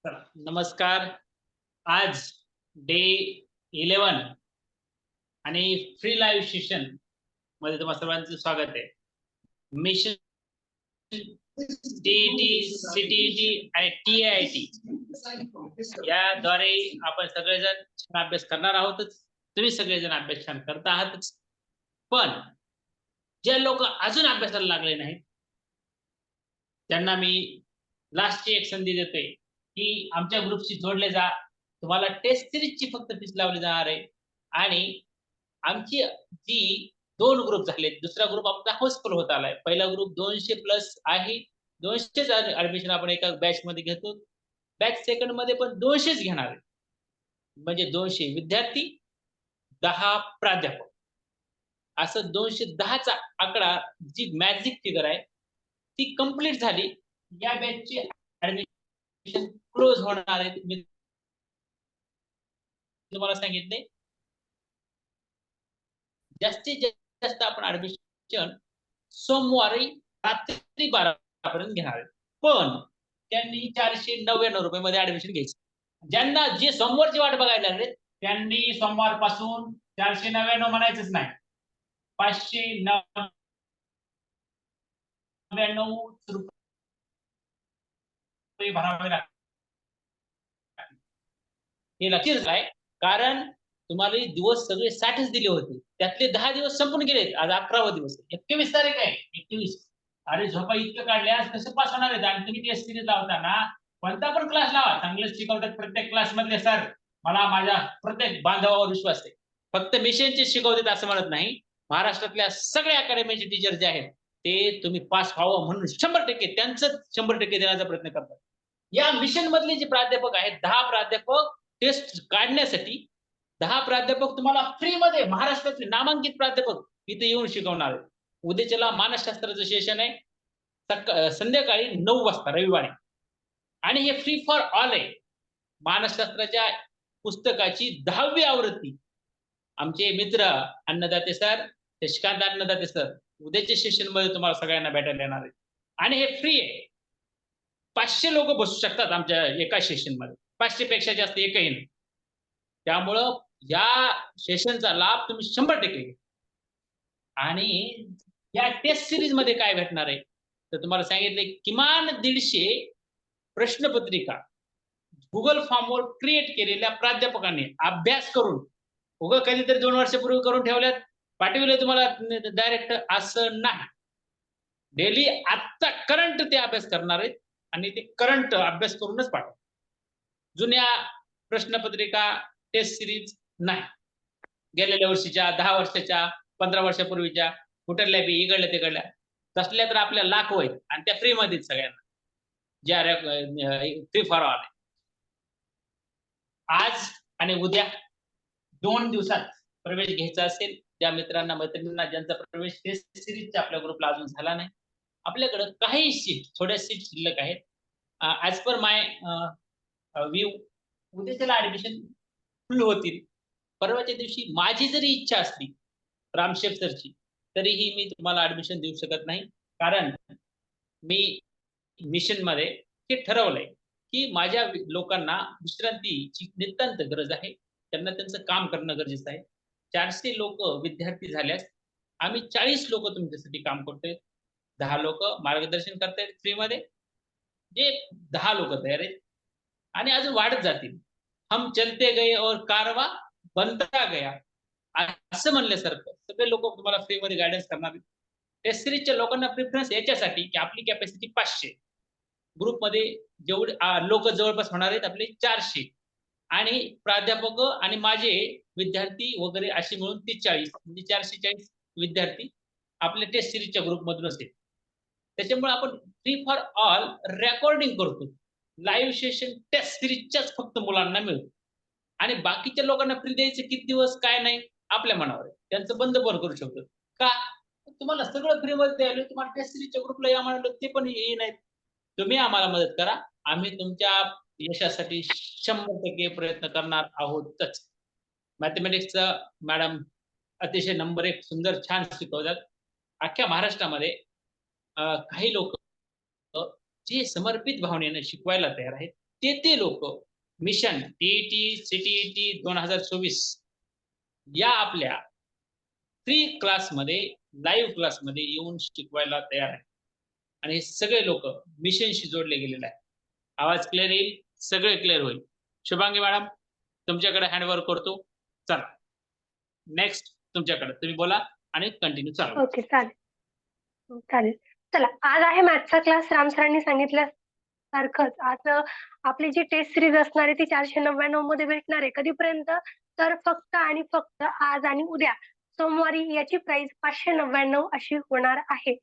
चला, नमस्कार. आज डे 11 आणि फ्री लाईव्ह सेशन मध्ये तुम्हा सर्वांचं स्वागत आहे. मिशन टीईटी, सीटीईटी आणि टीआयटी याद्वारे आपण सगळेजण छान अभ्यास करणार आहोतच. तुम्ही सगळेजण अभ्यास छान करत आहातच. पण जे लोक अजून अभ्यासाला लागले नाहीत त्यांना मी लास्टची एक संधी देतोय की आमच्या ग्रुपशी जोडले जा. तुम्हाला टेस्ट सिरीजची फक्त फीस लावली जाणार आहे आणि आमची जी 2 ग्रुप झाले. दुसरा ग्रुप आपला हाऊसफुल होत आलाय. पहिला ग्रुप 200 प्लस आहे. 200च ॲडमिशन आपण एका बॅचमध्ये घेतो. बॅच सेकंडमध्ये पण 200च घेणार आहे. म्हणजे 200 विद्यार्थी, 10 प्राध्यापक. असं 210चा आकडा जी मॅजिक फिगर आहे, ती कंप्लीट झाली. या बॅचची ॲडमिशन क्लोज होणार आहे. मी तुम्हाला सांगितले जास्तीत जास्त आपण ॲडमिशन सोमवारी रात्री 12 पर्यंत घेणार आहे. पण त्यांनी ₹499 मध्ये ॲडमिशन घ्यायचं. ज्यांना जे सोमवारची वाट बघायला लागले त्यांनी सोमवारपासून 499 म्हणायचंच नाही. ₹599 भरावे लागतील. हे लक्षात आहे. कारण तुम्हाला दिवस सगळे 60च दिले होते. त्यातले 10 दिवस संपून गेलेत. आज 11वा दिवस आहे. 21 तारीख आहे. 21. अरे झोपा इतकं काढल्यास कसं पास होणार आहेत? आणि तुम्ही टेस्ट सिरीज लावताना कोणता पण क्लास लावा. चांगलेच शिकवतात प्रत्येक क्लासमधले सर. मला माझ्या प्रत्येक बांधवावर विश्वास आहे. फक्त मिशनचे शिकवतात असं म्हणत नाही. महाराष्ट्रातल्या सगळ्या अकॅडमीचे टीचर जे आहेत, ते तुम्ही पास व्हावं म्हणून 100% त्यांचं 100% देण्याचा प्रयत्न करतात. या मिशन मधले जे प्राध्यापक आहेत, 10 प्राध्यापक टेस्ट काढण्यासाठी 10 प्राध्यापक तुम्हाला फ्रीमध्ये महाराष्ट्रातले नामांकित प्राध्यापक इथे येऊन शिकवणार आहेत. उद्याच्याला मानसशास्त्राचं सेशन आहे. संध्याकाळी 9 वाजता रविवारी आणि हे फ्री फॉर ऑल आहे. मानसशास्त्राच्या पुस्तकाची 10वी आवृत्ती आमचे मित्र अन्नदाते सर, शशिकांत अन्नदाते सर उद्याच्या सेशन मध्ये तुम्हाला सगळ्यांना भेटायला येणार आहे आणि हे फ्री आहे. 500 लोक बसू शकतात आमच्या एका सेशनमध्ये. 500 पेक्षा जास्त एकही नाही. त्यामुळं या सेशनचा लाभ तुम्ही 100% घ्या. आणि या टेस्ट सीरीज मध्ये काय भेटणार आहे? तर तुम्हाला सांगितले किमान 150 प्रश्नपत्रिका Google फॉर्मवर क्रिएट केलेल्या प्राध्यापकांनी अभ्यास करून उगा कधीतरी 2 वर्षापूर्वी करून ठेवल्यात, पाठविले तुम्हाला डायरेक्ट असं नाही. डेली आत्ता करंट ते अभ्यास करणार आहेत आणि ते करंट अभ्यास करूनच पाठवा. जुन्या प्रश्नपत्रिका टेस्ट सिरीज नाही. गेलेल्या वर्षीच्या, 10 वर्षाच्या, 15 वर्षापूर्वीच्या कुठल्या बी इकडल्या तिकडल्या तसल्या तर आपल्या लाखो आहेत आणि त्या फ्रीमध्येच सगळ्यांना. ज्या फ्री फॉर ऑल आहे. आज आणि उद्या 2 दिवसात प्रवेश घ्यायचा असेल, त्या मित्रांना, मैत्रिणींना ज्यांचा प्रवेश टेस्ट सिरीजच्या आपल्या ग्रुपला अजून झाला नाही, आपल्याकडे काही सीट, थोड्या सीट शिल्लक आहेत. ॲज पर माय व्ह्यू उद्याच्याला ॲडमिशन फुल होतील. परवाच्या दिवशी माझी जरी इच्छा असली रामशेठ सरची, तरीही मी तुम्हाला ॲडमिशन देऊ शकत नाही. कारण मी मिशनमध्ये हे ठरवलंय, की माझ्या लोकांना विश्रांतीची नितांत गरज आहे. त्यांना त्यांचं काम करणं गरजेचं आहे. 400 लोकं विद्यार्थी झाल्यास आम्ही 40 लोकं तुमच्यासाठी काम करतोय. 10 लोकं मार्गदर्शन करतायत फ्रीमध्ये. जे 10 लोकं तयार आहेत आणि अजून वाढत जातील. हम चलते गए और कारवा बनता गया. असं म्हणल्यासारखं सगळे लोकं तुम्हाला फ्रीमध्ये गाईडन्स करणार आहेत. टेस्ट सीरीजच्या लोकांना प्रिफरन्स याच्यासाठी, की आपली कॅपॅसिटी 500. ग्रुपमध्ये जेवढे लोक जवळपास होणार आहेत आपले 400 आणि प्राध्यापक आणि माझे विद्यार्थी वगैरे असे मिळून ते 40 म्हणजे 440 विद्यार्थी आपल्या टेस्ट सिरीजच्या ग्रुपमधून असतील. त्याच्यामुळे आपण फ्री फॉर ऑल रेकॉर्डिंग करतो. लाईव्ह सेशन टेस्ट सिरीजच्याच फक्त मुलांना मिळतो आणि बाकीच्या लोकांना फ्री द्यायचे किती दिवस काय नाही आपल्या मनावर आहे. त्यांचं बंद पण करू शकतो. का? तुम्हाला सगळं फ्रीमध्ये द्यायला, तुम्हाला टेस्ट सिरीजच्या ग्रुपला या म्हणाले ते पण ये नाहीत. तुम्ही आम्हाला मदत करा. आम्ही तुमच्या यशासाठी 100% प्रयत्न करणार आहोतच. मॅथेमॅटिक्सचं मॅडम अतिशय नंबर 1 सुंदर छान शिकवतात. अख्ख्या महाराष्ट्रामध्ये काही लोक जे समर्पित भावनेने शिकवायला तयार आहेत ते लोक मिशन टीईटी सीटीईटी 2024 या आपल्या फ्री क्लासमध्ये लाईव्ह क्लासमध्ये येऊन शिकवायला तयार आहे आणि हे सगळे लोक मिशनशी जोडले गेलेले आहे. आवाज क्लिअर येईल, सगळे क्लिअर होईल. शुभांगी मॅडम तुमच्याकडे हँडओव्हर करतो. चला नेक्स्ट तुमच्याकडे, तुम्ही बोला आणि कंटिन्यू चालू. ओके, चालेल चालेल. चला, आज आहे मॅथ्सचा क्लास. राम सरांनी सांगितल्यासारखंच आज आपली जी टेस्ट सिरीज असणार आहे ती 499 मध्ये भेटणार आहे. कधीपर्यंत? तर फक्त आणि फक्त आज आणि उद्या सोमवारी याची प्राइस 599 अशी होणार आहे.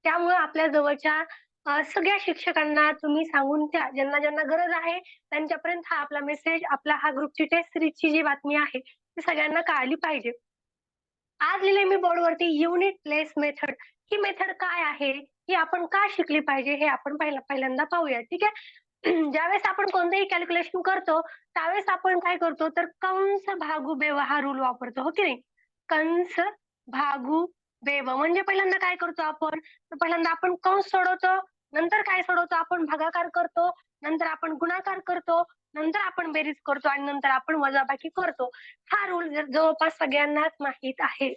त्यामुळे आपल्या जवळच्या सगळ्या शिक्षकांना तुम्ही सांगून द्या, ज्यांना ज्यांना गरज आहे त्यांच्यापर्यंत हा आपला मेसेज, आपला हा ग्रुपची टेस्ट सिरीजची जी बातमी आहे ती सगळ्यांना कळाली पाहिजे. आज लिहिले मी बोर्डवरती युनिट प्लेस मेथड. ही मेथड काय आहे, ही आपण का शिकली पाहिजे, हे आपण पहिल्यांदा पाहूया. ठीक आहे. ज्यावेळेस आपण कोणतेही कॅल्क्युलेशन करतो त्यावेळेस आपण काय करतो, तर कंस भागू बेव हा रूल वापरतो, हो की नाही? कंस भागू बेव म्हणजे पहिल्यांदा काय करतो आपण, तर पहिल्यांदा आपण कंस सोडवतो, नंतर काय सोडवतो आपण, भागाकार करतो, नंतर आपण गुणाकार करतो, नंतर आपण बेरीज करतो आणि नंतर आपण वजाबाकी करतो. हा रूल जवळपास सगळ्यांनाच माहित आहे.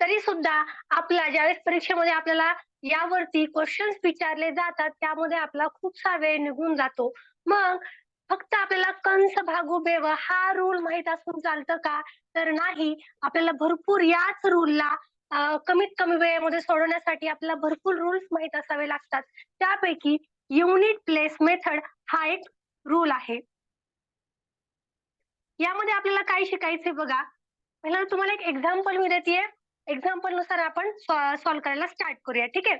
तरी सुद्धा आपला ज्यावेळेस परीक्षेमध्ये आपल्याला यावरती क्वेश्चन्स विचारले जातात त्यामध्ये आपला खूपसा वेळ निघून जातो. मग फक्त आपल्याला कंस भागू बेव हा रूल माहित असून चालतं का? तर नाही. आपल्याला भरपूर याच रूलला कमीत कमी वेळेमध्ये सोडवण्यासाठी आपल्याला भरपूर रूल्स माहित असावे लागतात. त्यापैकी युनिट प्लेस मेथड हा एक रूल आहे. यामध्ये आपल्याला काय शिकायचंय बघा. पहिला तुम्हाला एक एक्झाम्पल मी देते. एक्झाम्पल नुसार आपण सॉल्व्ह करायला स्टार्ट करूया. ठीक आहे.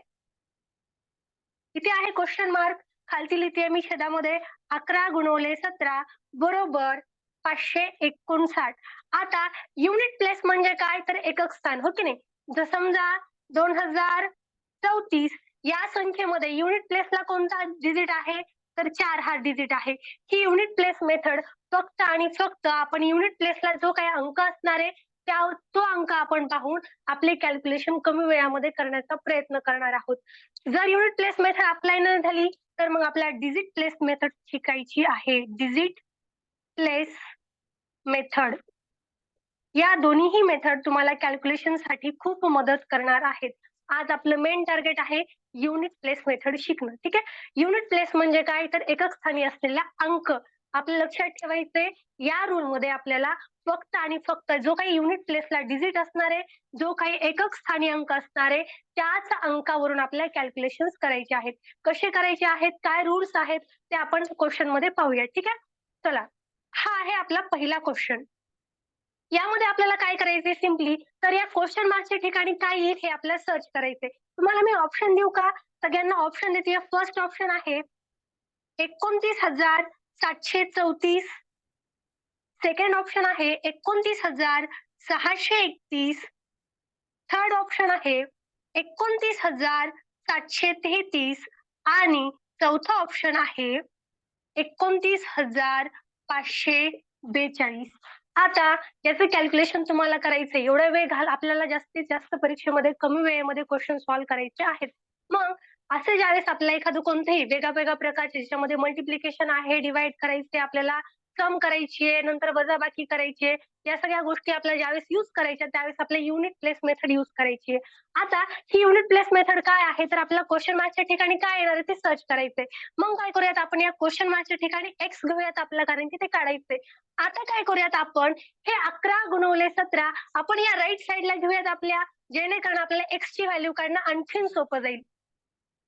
इथे आहे क्वेश्चन मार्क, खालती लिहिते मी छेदामध्ये 11 गुणवले 17 बरोबर 559. आता युनिट प्लेस म्हणजे काय, तर एकक स्थान, हो की नाही? जर समजा 2034 या संख्येमध्ये युनिट प्लेसला कोणता डिजिट आहे, तर 4 हा डिजिट आहे. ही युनिट प्लेस मेथड फक्त आणि फक्त आपण युनिट प्लेसला जो काही अंक असणार आहे तो अंक आपण पाहून आपले कॅल्क्युलेशन कमी वेळामध्ये करण्याचा प्रयत्न करणार आहोत. जर युनिट प्लेस मेथड अप्लाय न झाली तर मग आपल्याला डिजिट प्लेस मेथड शिकायची आहे. डिजिट प्लेस मेथड या दोन्हीही मेथड तुम्हाला कॅल्क्युलेशन साठी खूप मदत करणार आहेत. आज आपलं मेन टार्गेट आहे युनिट प्लेस मेथड शिकणं. ठीक आहे. युनिट प्लेस म्हणजे काय, तर एकक स्थानी असलेला अंक. आपल्या लक्षात ठेवायचंय या रूल मध्ये आपल्याला फक्त आणि फक्त जो काही युनिट प्लेसला डिजिट असणार आहे, जो काही एकक स्थानी अंक असणार आहे त्याच अंकावरून आपल्याला कॅल्क्युलेशन करायचे आहेत. कसे करायचे आहेत, काय रूल्स आहेत ते आपण क्वेश्चन मध्ये पाहूया. ठीक आहे. चला, हा आहे आपला पहिला क्वेश्चन. यामध्ये आपल्याला काय करायचंय सिम्पली, तर या क्वेश्चन मार्कच्या ठिकाणी काय येईल हे आपल्याला सर्च करायचंय. तुम्हाला मी ऑप्शन देऊ का? सगळ्यांना ऑप्शन देते. फर्स्ट ऑप्शन आहे 29,734. सेकंड ऑप्शन आहे 29,631. थर्ड ऑप्शन आहे 29,733 आणि चौथा ऑप्शन आहे 29,542. आता याचं कॅल्क्युलेशन तुम्हाला करायचंय. एवढा वेळ आपल्याला जास्तीत जास्त परीक्षेमध्ये कमी वेळेमध्ये क्वेश्चन सॉल्व्ह करायचे आहेत. मग असे ज्यावेळेस आपल्याला एखादं कोणतेही वेगळ्या प्रकारचे ज्याच्यामध्ये मल्टिप्लिकेशन आहे, डिवाइड करायचे, आपल्याला सम करायची आहे, नंतर वजाबाकी करायची आहे, या सगळ्या गोष्टी आपल्याला ज्यावेळेस युज करायच्या त्यावेळेस आपल्या युनिट प्लेस मेथड युज करायची आहे. आता ही युनिट प्लेस मेथड काय आहे, तर आपल्या क्वेश्चन मार्कच्या ठिकाणी काय येणार आहे ते सर्च करायचंय. मग काय करूयात आपण, या क्वेश्चन मार्कच्या ठिकाणी एक्स घेऊयात आपल्याला, कारण की ते काढायचंय. आता काय करूयात आपण, हे 11 गुणवले 17 आपण या राईट साईडला घेऊयात आपल्या, जेणेकरून आपल्याला एक्स ची व्हॅल्यू काढणं आणखीन सोपं जाईल.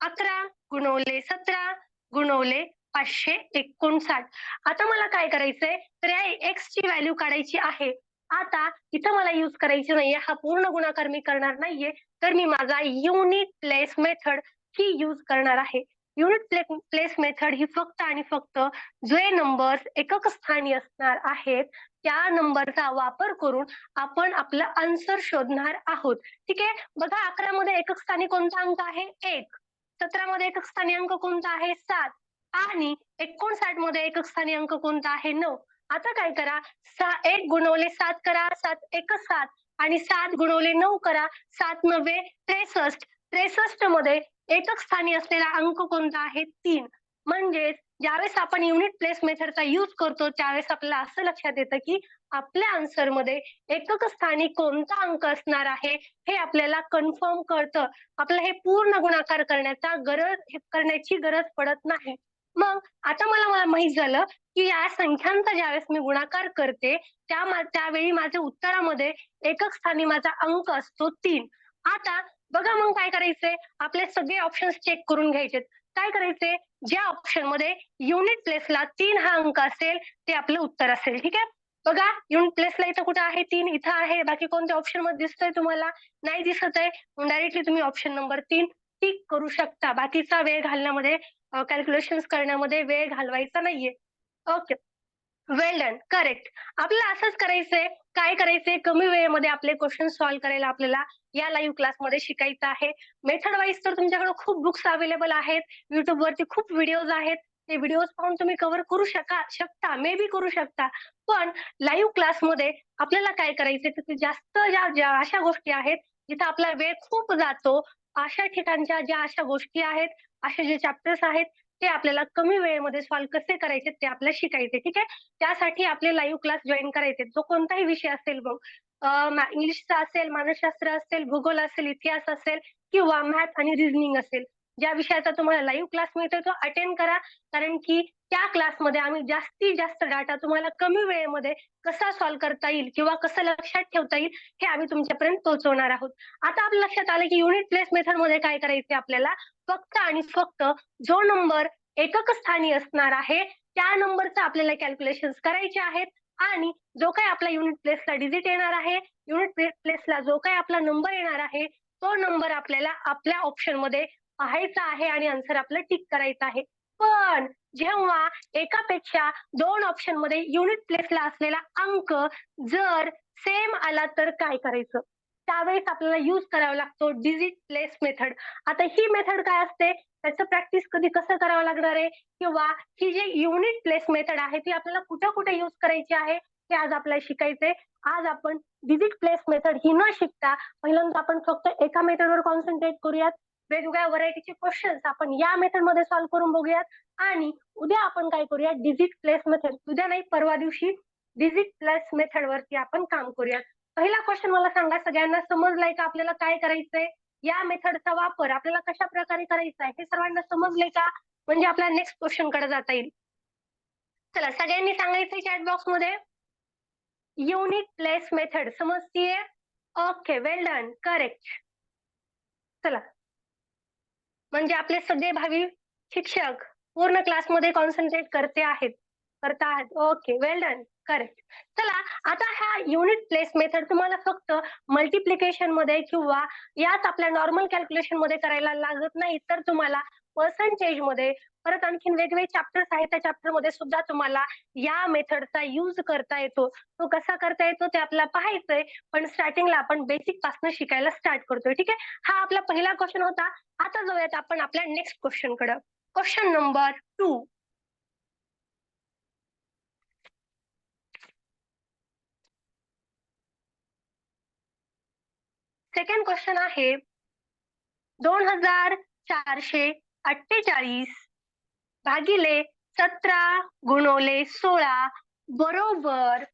11 गुणवले 17 गुणवले 559. आता मला काय करायचंय, तर या एक्स ची व्हॅल्यू काढायची आहे. आता इथं मला युज करायची नाहीये, हा पूर्ण गुणाकार मी करणार नाहीये, तर मी माझा युनिट प्लेस मेथड ही युज करणार आहे. युनिट प्लेस मेथड ही फक्त आणि फक्त जे नंबर्स एकक स्थानी असणार आहेत त्या नंबरचा वापर करून आपण आपलं आन्सर शोधणार आहोत. ठीक आहे. बघा, 11 मध्ये एकक स्थानी कोणता अंक आहे, 1. 17 मध्ये एकक स्थानी अंक कोणता आहे, 7. आणि 59 मध्ये एकक स्थानी अंक कोणता आहे, 9. आता काय करा, 1 गुणवले 7 करा, 7 1 7 आणि 7 गुणवले 9 करा, 7 9 63. 63 मध्ये एकक स्थानी असलेला अंक कोणता आहे, 3. म्हणजेच ज्यावेळेस आपण युनिट प्लेस मेथडचा यूज करतो त्यावेळेस आपल्याला असं लक्षात येतं की आपल्या आन्सरमध्ये एकक स्थानी कोणता अंक असणार आहे हे आपल्याला कन्फर्म कळतं. आपल्याला हे पूर्ण गुणाकार करण्याची गरज पडत नाही. मग आता मला मला माहित झालं की या संख्यांचा ज्यावेळेस मी गुणाकार करते त्यावेळी माझ्या उत्तरामध्ये एकक स्थानी माझा अंक असतो 3. आता बघा मग काय करायचंय, आपले सगळे ऑप्शन्स चेक करून घ्यायचे. काय करायचे, ज्या ऑप्शन मध्ये युनिट प्लेसला 3 हा अंक असेल ते आपलं उत्तर असेल. ठीक आहे. बघा युनिट प्लेसला इथं कुठं आहे 3, इथं आहे. बाकी कोणत्या ऑप्शन मध्ये दिसतंय तुम्हाला? नाही दिसत आहे. डायरेक्टली तुम्ही ऑप्शन नंबर 3 टिक करू शकता. बाकीचा वेळ घालण्यामध्ये कॅल्क्युलेशन्स करण्यामध्ये वेळ घालवायचा नाहीये. ओके. Well done. करेक्ट. आपल्याला असंच करायचंय. काय करायचंय, कमी वेळेमध्ये आपले क्वेश्चन सॉल्व्ह करायला आपल्याला या लाईव्ह क्लासमध्ये शिकायचं आहे. मेथड वाईज तर तुमच्याकडे खूप बुक्स अवेलेबल आहेत. YouTube वरती खूप व्हिडिओज आहेत. ते व्हिडिओज पाहून तुम्ही कव्हर करू शकता, मे बी करू शकता. पण लाईव्ह क्लासमध्ये आपल्याला काय करायचंय, तर जास्त ज्या ज्या अशा गोष्टी आहेत, जिथं आपला वेळ खूप जातो, अशा ठिकाणच्या ज्या अशा गोष्टी आहेत, असे जे चॅप्टर्स आहेत, ते आपल्याला कमी वेळेमध्ये सॉल्व्ह कसे करायचे ते आपल्याला शिकायचे. ठीक आहे. त्यासाठी आपले लाईव्ह क्लास जॉइन करायचे. जो कोणताही विषय असेल मग इंग्लिशचा असेल, मानसशास्त्र असेल, भूगोल असेल, इतिहास असेल किंवा मॅथ आणि रिझनिंग असेल. ज्या विषयाचा तुम्हाला लाईव्ह क्लास मिळतोय तो अटेंड करा. कारण की त्या क्लासमध्ये आम्ही जास्तीत जास्त डाटा तुम्हाला कमी वेळेमध्ये कसा सॉल्व्ह करता येईल किंवा कसं लक्षात ठेवता येईल हे आम्ही तुमच्यापर्यंत पोहोचवणार आहोत. आता आपल्या लक्षात आलं की युनिट प्लेस मेथडमध्ये काय करायचंय आपल्याला, फक्त आणि फक्त जो नंबर एकक स्थानी असणार आहे त्या नंबरचं आपल्याला कॅल्क्युलेशन्स करायचे आहेत आणि जो काही आपला युनिट प्लेसला डिजिट येणार आहे, युनिट प्लेसला जो काही आपला नंबर येणार आहे, तो नंबर आपल्याला आपल्या ऑप्शनमध्ये पाहायचा आहे आणि आन्सर आपलं टिक करायचं आहे. पण जेव्हा एकापेक्षा 2 ऑप्शनमध्ये युनिट प्लेसला असलेला अंक जर सेम आला तर काय करायचं? त्यावेळेस आपल्याला यूज करावा लागतो डिजिट प्लेस मेथड. आता ही मेथड काय असते, त्याचं प्रॅक्टिस कधी कसं करावं लागणार आहे किंवा ही जी युनिट प्लेस मेथड आहे ती आपल्याला कुठे-कुठे यूज करायची आहे, हे आज आपल्याला शिकायचंय. आज आपण डिजिट प्लेस मेथड ही न शिकता पहिल्यांदा आपण फक्त एका मेथडवर कॉन्सन्ट्रेट करूयात. वेगवेगळ्या व्हरायटीचे क्वेश्चन्स आपण या मेथडमध्ये सॉल्व्ह करून बघूयात आणि उद्या आपण काय करूया, डिजिट प्लेस मेथड, उद्या नाही परवा दिवशी डिजिट प्लेस मेथड वरती आपण काम करूयात. पहिला क्वेश्चन मला सांगा, सगळ्यांना समजलाय का आपल्याला काय करायचंय? या मेथडचा वापर आपल्याला कशा प्रकारे करायचा आहे हे सर्वांना समजलंय का? म्हणजे आपल्याला नेक्स्ट क्वेश्चन कडे जाता येईल. चला सगळ्यांनी सांगायचंय चॅट बॉक्स मध्ये unit place method समजतीये? Okay, well done, correct. चला, म्हणजे आपले सगळे भावी शिक्षक पूर्ण क्लासमध्ये कॉन्सन्ट्रेट करता आहेत. Okay, well done, correct. चला, आता हा युनिट प्लेस मेथड तुम्हाला फक्त मल्टिप्लिकेशन मध्ये किंवा याच आपल्या नॉर्मल कॅल्क्युलेशन मध्ये करायला लागत नाही, तर तुम्हाला पर्सेंटेज मध्ये परत आणखीन वेगवेगळे चॅप्टर्स आहेत, त्या चॅप्टर मध्ये सुद्धा तुम्हाला या मेथडचा यूज करता येतो. तो कसा करता येतो ते आपल्याला पाहायचंय, पण स्टार्टिंगला आपण बेसिक पासून शिकायला स्टार्ट करतोय. ठीक आहे. हा आपला पहिला क्वेश्चन होता. आता जाऊयात आपण आपल्या नेक्स्ट क्वेश्चन कडे. Question number 2. सेकंड क्वेश्चन आहे 2448 भागिले 17 गुणवले 16 बरोबर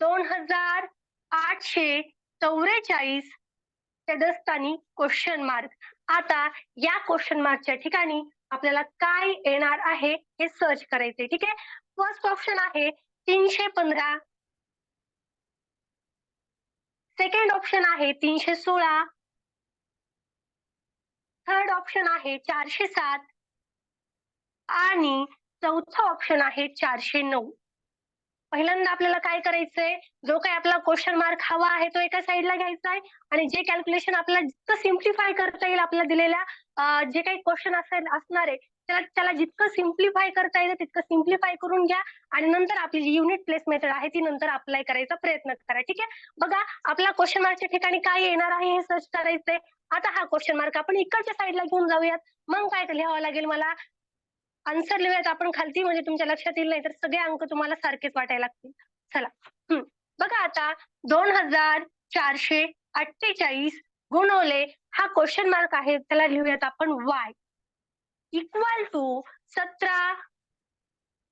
2844 छेदस्थानी क्वेश्चन मार्क. आता या क्वेश्चन मार्कच्या ठिकाणी आपल्याला काय येणार आहे हे सर्च करायचे. ठीक आहे. फर्स्ट ऑप्शन आहे 315, सेकंड ऑप्शन आहे 316, थर्ड ऑप्शन आहे 407 आणि चौथा ऑप्शन आहे 409. पहिल्यांदा आपल्याला काय करायचंय, जो काही आपला क्वेश्चन मार्क हवा आहे तो एका साईडला घ्यायचा आहे आणि जे कॅल्क्युलेशन आपल्याला जितकं सिम्प्लिफाय करता येईल आपल्याला दिलेल्या जे काही क्वेश्चन असणार आहे त्याला जितकं सिम्प्लिफाय करता येईल तितकं सिम्प्लिफाय करून घ्या आणि नंतर आपली जी युनिट प्लेस मेथड आहे ती नंतर अप्लाय करायचा प्रयत्न करा. ठीक आहे. बघा, आपला क्वेश्चन मार्कच्या ठिकाणी काय येणार आहे हे सर्च करायचंय. आता हा क्वेश्चन मार्क आपण इकडच्या साईडला घेऊन जाऊयात. मग काय लिहावं लागेल मला, आन्सर लिहूयात आपण खालती, म्हणजे तुमच्या लक्षात येईल, नाही तर सगळे अंक तुम्हाला सारखेच वाटायला लागतील. चला, बघा आता 2448 गुणवले हा क्वेश्चन मार्क आहे, त्याला लिहूयात आपण y इक्वल टू 17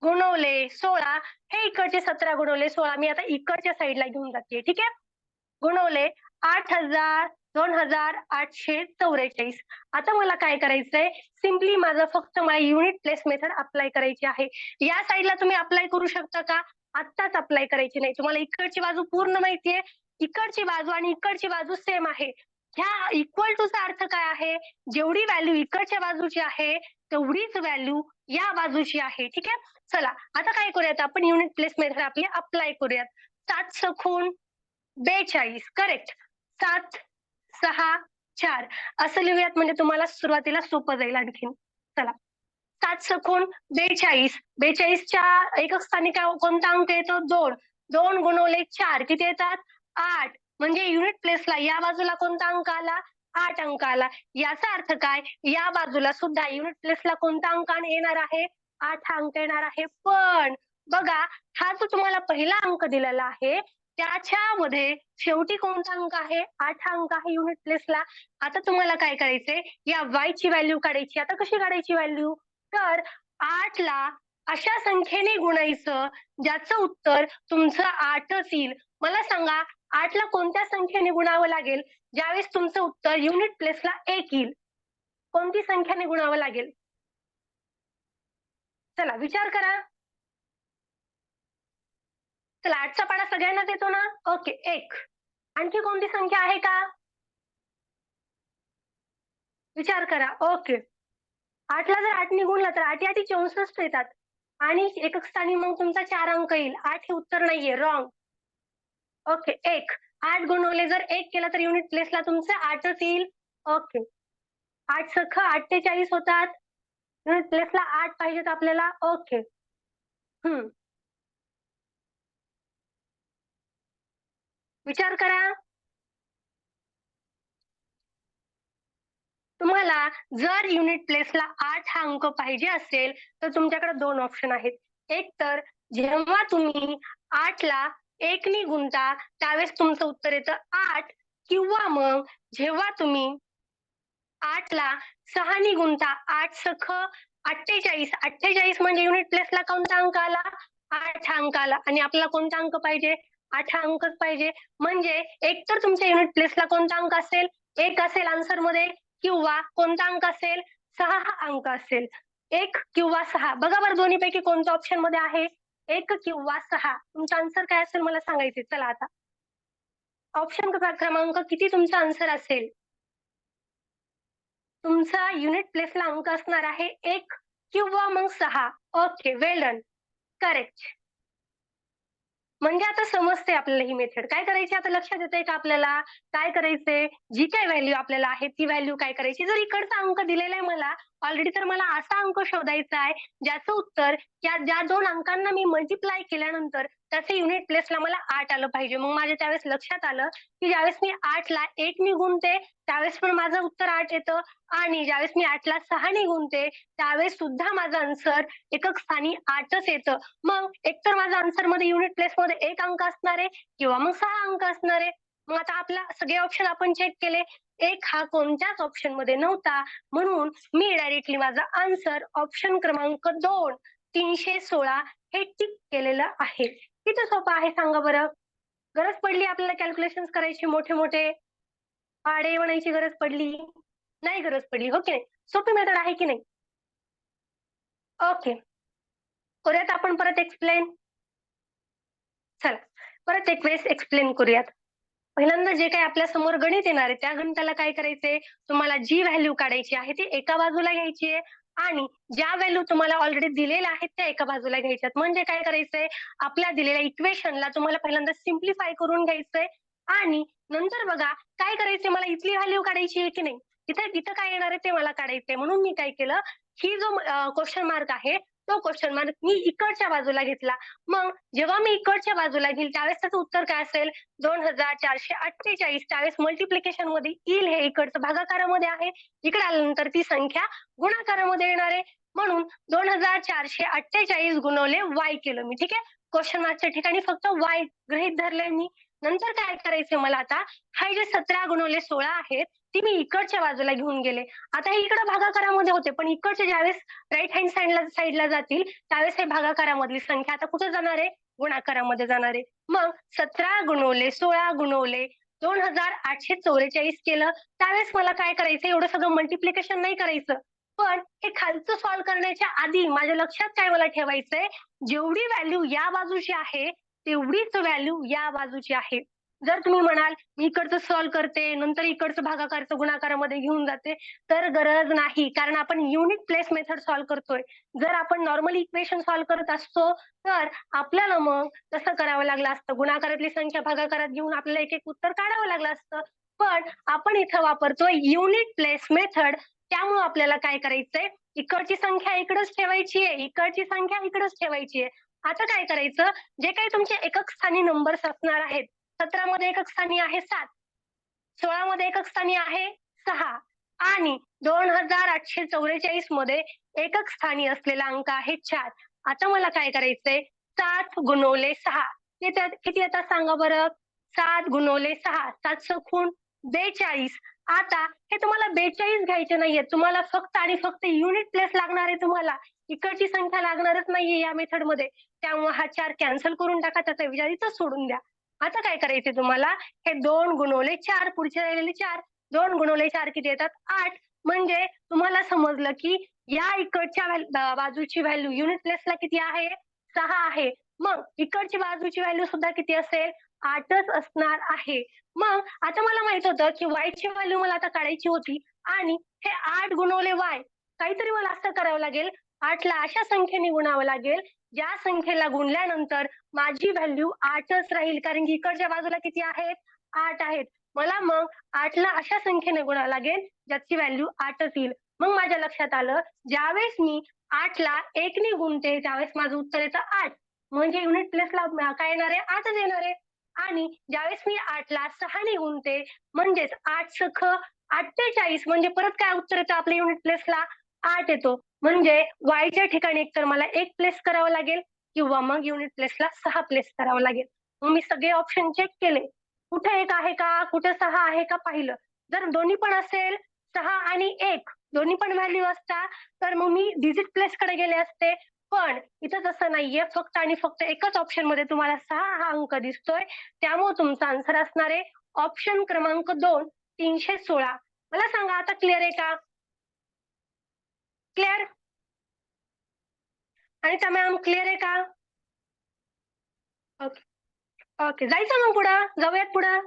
गुणवले 16 हे इकडचे 17 गुणवले 16 मी आता इकडच्या साईडला घेऊन जाते, ठीक आहे. गुणवले 8,000 2,844. आता मला काय करायचंय, सिम्पली माझं फक्त मला युनिट प्लेस मेथड अप्लाय करायची आहे. या साईडला तुम्ही अप्लाय करू शकता का? आत्ताच अप्लाय करायची नाही. तुम्हाला इकडची बाजू पूर्ण माहितीये, इकडची बाजू आणि इकडची बाजू सेम आहे. ह्या इक्वल टूचा अर्थ काय आहे, जेवढी व्हॅल्यू इकडच्या बाजूची आहे तेवढीच व्हॅल्यू या बाजूची आहे, ठीक आहे. चला आता काय करूयात आपण, युनिट प्लेस मेथड आपली अप्लाय करूयात. 7 सखून 42 करेक्ट, 7 6 4 असं लिहूयात, म्हणजे तुम्हाला सुरुवातीला सोपं जाईल आणखीन. चला 7 सखून 42 42च्या एकक स्थानी काय कोणता अंक येतो, 2 2 गुणवले 4 किती येतात, 8. म्हणजे युनिट प्लेसला या बाजूला कोणता अंक आला, 8 अंक आला. याचा अर्थ काय, या बाजूला सुद्धा युनिट प्लेसला कोणता अंक येणार आहे, 8 अंक येणार आहे. पण बघा, हा जो तुम्हाला पहिला अंक दिलेला आहे त्याच्यामध्ये शेवटी कोणता अंक आहे, 8 अंक आहे युनिट प्लेसला. आता तुम्हाला काय करायचंय, या y ची व्हॅल्यू काढायची. आता कशी काढायची व्हॅल्यू, तर 8 ला अशा संख्येने गुणायचं ज्याचं उत्तर तुमचं 8च येईल. मला सांगा 8 ला कोणत्या संख्येने गुणावं लागेल ज्यावेळेस तुमचं उत्तर युनिट प्लेसला 1 येईल, कोणती संख्येने गुणावं लागेल, चला विचार करा. चला 8चा पाढा सगळ्यांनाच येतो ना, ओके 1. आणखी कोणती संख्या आहे का, विचार करा. ओके 8 ला जर 8 ने गुणलं तर 8 8 64 येतात आणि एकक स्थानी मग तुमचा 4 अंक येईल. 8 हे उत्तर नाहीये, रॉंग. ओके 1 8 गुणवले जर 1 केलं तर युनिट प्लेसला तुमचं 8च येईल. ओके 8 सख 48 होतात, युनिट प्लेसला 8 पाहिजेत आपल्याला. ओके विचार करा. तुम्हाला जर युनिट प्लेसला 8 हा अंक पाहिजे असेल तर तुमच्याकडे 2 ऑप्शन आहेत. एक तर जेव्हा तुम्ही 8 ला 1 ने गुणता त्यावेळेस तुमचं उत्तर येतं 8, किंवा मग जेव्हा तुम्ही 8 ला 6 ने गुणता, 8 सख 48 48 म्हणजे युनिट प्लेसला कोणता अंक आला, 8 हा अंक आला आणि आपल्याला कोणता अंक पाहिजे, 8 हा अंकच पाहिजे. म्हणजे एक तर तुमच्या युनिट प्लेसला कोणता अंक असेल, 1 असेल आन्सर मध्ये, किंवा कोणता अंक असेल, 6 हा अंक असेल. 1 किंवा 6 बघा बरं, दोन्हीपैकी कोणतं ऑप्शन मध्ये आहे, 1 किंवा 6. तुमचा आन्सर काय असेल मला सांगायचे. चला आता ऑप्शन क्रमांक किती तुमचा आन्सर असेल, तुमचा युनिट प्लेसला अंक असणार आहे 1 किंवा मग 6. Okay well done, correct. म्हणजे आता समजते आपल्याला ही मेथड काय करायची. आता लक्षात येतंय का आपल्याला काय करायचंय, जी काय व्हॅल्यू आपल्याला आहे ती व्हॅल्यू काय करायची. जर इकडचा अंक दिलेला आहे मला ऑलरेडी, तर मला असा अंक शोधायचा आहे ज्याचं उत्तर या ज्या 2 अंकांना मी मल्टिप्लाय केल्यानंतर त्याचे युनिट प्लेसला मला 8 आलं पाहिजे. मग माझ्या त्यावेळेस लक्षात आलं की ज्यावेळेस मी 8 ला 1 ने गुणते त्यावेळेस पण माझं उत्तर 8 येतं, आणि ज्यावेळेस मी 8 ला 6 ने गुणते त्यावेळेस सुद्धा माझं आन्सर एकक स्थानी 8च येतं. मग एकतर माझा आन्सर मध्ये युनिट प्लेस मध्ये 1 अंक असणार आहे किंवा मग 6 अंक असणार आहे. मग आता आपला सगळे ऑप्शन आपण चेक केले, 1 हा कोणत्याच ऑप्शन मध्ये नव्हता, म्हणून मी डायरेक्टली माझा आन्सर ऑप्शन क्रमांक 2 316 हे टिक केलेलं आहे. किती सोपं आहे सांगा बरं. गरज पडली आपल्याला कॅल्क्युलेशन करायची, मोठे मोठे पाढे बनायची गरज पडली, नाही गरज पडली, हो की नाही. सोपी मेथड आहे की नाही. ओके करूयात आपण परत एक्सप्लेन. चला परत एक वेळेस एक्सप्लेन करूयात. पहिल्यांदा जे काही आपल्या समोर गणित येणार आहे त्या गणिताला काय करायचंय, तुम्हाला जी व्हॅल्यू काढायची आहे ती एका बाजूला घ्यायची आहे आणि ज्या व्हॅल्यू तुम्हाला ऑलरेडी दिलेल्या आहेत त्या एका बाजूला घ्यायच्यात. म्हणजे काय करायचंय, आपल्या दिलेल्या इक्वेशनला तुम्हाला पहिल्यांदा सिम्प्लिफाय करून घ्यायचंय आणि नंतर बघा काय करायचंय, मला इथली व्हॅल्यू काढायची आहे की नाही, तिथं काय येणार आहे ते मला काढायचंय. म्हणून मी काय केलं, ही जो क्वेश्चन मार्क आहे तो क्वेश्चन मार्क मी इकडच्या बाजूला घेतला. मग जेव्हा मी इकडच्या बाजूला घेईल त्यावेळेस त्याचं उत्तर काय असेल, 2448. त्यावेळेस मल्टिप्लिकेशन मध्ये येईल, हे इकडचं भागाकारामध्ये आहे, इकडे आल्यानंतर ती संख्या गुणाकारामध्ये येणार आहे. म्हणून 2448 गुणवले y केलं मी, ठीक आहे. क्वेश्चन मार्कच्या ठिकाणी फक्त y गृहीत धरलंय मी. नंतर काय करायचंय मला आता, हे जे 17 गुणवले 16 आहेत, ती मी इकडच्या बाजूला घेऊन गेले. आता हे इकडं भागाकारामध्ये होते, पण इकडचे ज्यावेळेस राइट हँड साइडला जातील, त्यावेळेस हे भागाकारामधली संख्या आता कुठे जाणार आहे? गुणाकारामध्ये जाणार आहे. मग 17 गुणवले 16 गुणवले 2844 केलं, त्यावेळेस मला काय करायचं, एवढं सगळं मल्टिप्लिकेशन नाही करायचं. पण हे खालचं सॉल्व्ह करण्याच्या आधी माझ्या लक्षात काय मला ठेवायचंय, जेवढी व्हॅल्यू या बाजूची आहे, तेवढीच व्हॅल्यू या बाजूची आहे. जर तुम्ही म्हणाल, मी इकडचं सॉल्व्ह करते, नंतर इकडचं भागाकारचं गुणाकारामध्ये घेऊन जाते, तर गरज नाही. कारण आपण युनिट प्लेस मेथड सॉल्व्ह करतोय. जर आपण नॉर्मल इक्वेशन सॉल्व्ह करत असतो, तर आपल्याला मग तसं करावं लागलं असतं. गुणाकारातली संख्या भागाकारात घेऊन आपल्याला एक-एक उत्तर काढावं लागलं असतं. पण आपण इथं वापरतोय युनिट प्लेस मेथड. त्यामुळं आपल्याला काय करायचंय, इकडची संख्या इकडंच ठेवायची आहे, इकडची संख्या इकडंच ठेवायची आहे. आता काय करायचं, जे काही तुमचे एकक स्थानी नंबर्स असणार आहेत, 17 मध्ये एकक स्थानी आहे 7, 16 मध्ये एकक स्थानी आहे 6 आणि 2844 मध्ये एकक स्थानी असलेला अंक आहे 4. आता मला काय करायचंय, 7 गुणवले 6 किती येतात सांगा बरं? 7 गुणवले 6, 7 खूण 42. आता हे तुम्हाला 42 घ्यायचे नाहीये. तुम्हाला फक्त आणि फक्त युनिट प्लेस लागणार आहे तुम्हाला. इकडची संख्या लागणारच नाहीये या मेथडमध्ये. त्यामुळे हा 4 कॅन्सल करून टाका. त्याचा विचार इथं सोडून द्या. आता काय करायचंय तुम्हाला, हे 2 गुणवले 4 पुढचे राहिलेले 4. 2 गुणवले 4 किती येतात? 8. म्हणजे तुम्हाला समजलं की या इकडच्या बाजूची व्हॅल्यू युनिट प्लेसला किती आहे? 6 आहे. मग इकडची बाजूची व्हॅल्यू सुद्धा किती असेल? 8च असणार आहे. मग आता मला माहित होतं की वायची व्हॅल्यू मला आता काढायची होती आणि हे 8 गुणवले वाय काहीतरी मला असं करावं लागेल, 8ला अशा संख्येने गुणावं लागेल, ज्या संख्येला गुणल्यानंतर माझी व्हॅल्यू 8च राहील. कारण की इकडच्या बाजूला किती आहेत? 8 आहेत. मला मग 8ला अशा संख्येने गुणावं लागेल, ज्याची व्हॅल्यू 8च येईल. मग माझ्या लक्षात आलं, ज्यावेळेस मी 8ला 1 ने गुणते, त्यावेळेस माझं उत्तर येतं 8. म्हणजे युनिट प्लेसला काय येणार आहे? 8च येणार आहे. आणि ज्यावेळेस मी 8ला 6 ने गुणते, म्हणजेच 8 सख 48 म्हणजे परत काय उत्तर येतं आपल्या युनिट प्लेसला? 8 येतो. म्हणजे वायच्या ठिकाणी एकतर मला 1 प्लेस करावं लागेल किंवा मग युनिट प्लेसला 6 प्लेस करावं लागेल. मग मी सगळे ऑप्शन चेक केले. कुठे 1 आहे का? कुठे 6 आहे का पाहिलं. जर दोन्ही पण असेल 6 आणि 1 दोन्ही पण व्हॅल्यू असता, तर मग मी डिजिट प्लेसकडे गेले असते. पण इथं तसं नाहीये. फक्त आणि फक्त एकच ऑप्शनमध्ये तुम्हाला 6 हा अंक दिसतोय. त्यामुळे तुमचा आन्सर असणार आहे ऑप्शन क्रमांक 2 316. मला सांगा आता क्लिअर आहे का? क्लिअर? अनिता मॅम क्लिअर आहे का? ओके. ओके. जायचं मग पुढं? जाऊयात पुढं?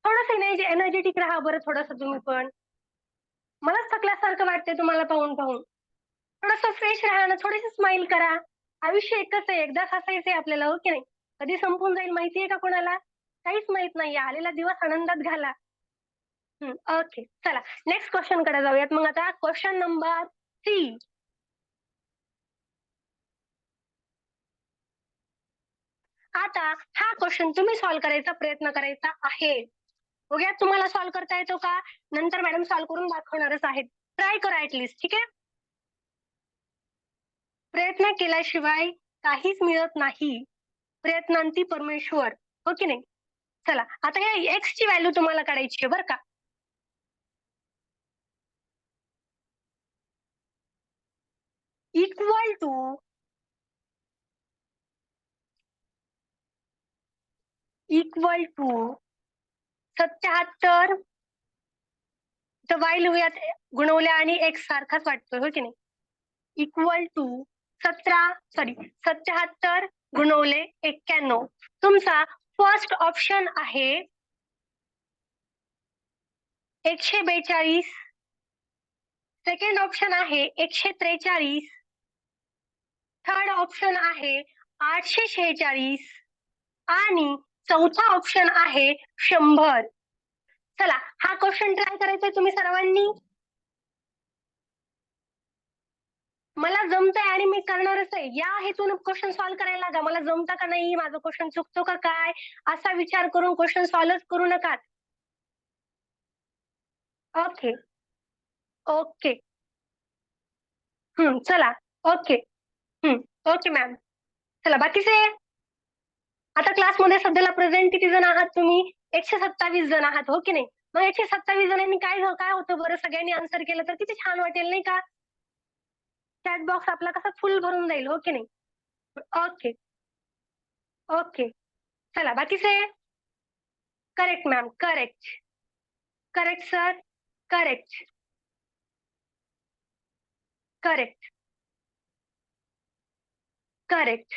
थोडंसं एनर्जेटिक राहा बरं थोडंसं तुम्ही पण. मलाच थकल्यासारखं वाटतंय तुम्हाला पाहून. थोडंसं फ्रेश राहा ना, थोडीशी स्माईल करा. आयुष्य एकच आहे, एकदाच हसायचंय आपल्याला, हो की नाही? कधी संपून जाईल माहितीये का कोणाला? काहीच माहित नाहीये. आलेला दिवस आनंदात घाला. ओके. चला नेक्स्ट क्वेश्चनकडे जाऊयात मग आता. Question number 3. आता हा क्वेश्चन तुम्ही सॉल्व्ह करायचा प्रयत्न करायचा आहे. बघूया तुम्हाला सॉल्व्ह करता येतो का? नंतर मॅडम सॉल्व्ह करून दाखवणारच आहेत. ट्राय करा ऍटलीस्ट, ठीक आहे? प्रयत्न केल्याशिवाय काहीच मिळत नाही. प्रयत्नांती परमेश्वर, हो की नाही? चला आता या एक्स ची व्हॅल्यू तुम्हाला काढायची आहे बरं का. इक्वल टू 77 तर वाय लिहूयात, गुणवल्या आणि एक्स सारखाच वाटतोय, हो की नाही? इक्वल टू 77 गुणवले 91. तुमचा फर्स्ट ऑप्शन आहे 142. सेकंड ऑप्शन आहे 143. थर्ड ऑप्शन आहे 846 आणि चौथा ऑप्शन आहे 100. चला हा क्वेश्चन ट्राय करायचा तुम्ही सर्वांनी. मला जमतंय आणि मी करणारच आहे. या हेतून क्वेश्चन सॉल्व्ह करायला लागा. मला जमतं का नाही, माझं क्वेश्चन चुकतो का काय, असा विचार करून क्वेश्चन सॉल्व्ह करू नका. ओके. ओके. चला. ओके. Okay ma'am. चला बाकीचे आता क्लासमध्ये सध्याला प्रेझेंट किती जण आहात तुम्ही? 127 जण आहात, हो की नाही? मग 127 जणांनी काय होतं बरं, सगळ्यांनी आन्सर केलं तर किती छान वाटेल नाही का? चॅट बॉक्स आपला कसा फुल भरून जाईल, हो की नाही? Okay, okay. चला बाकीचे? Correct ma'am, correct. Correct sir, correct, correct, correct.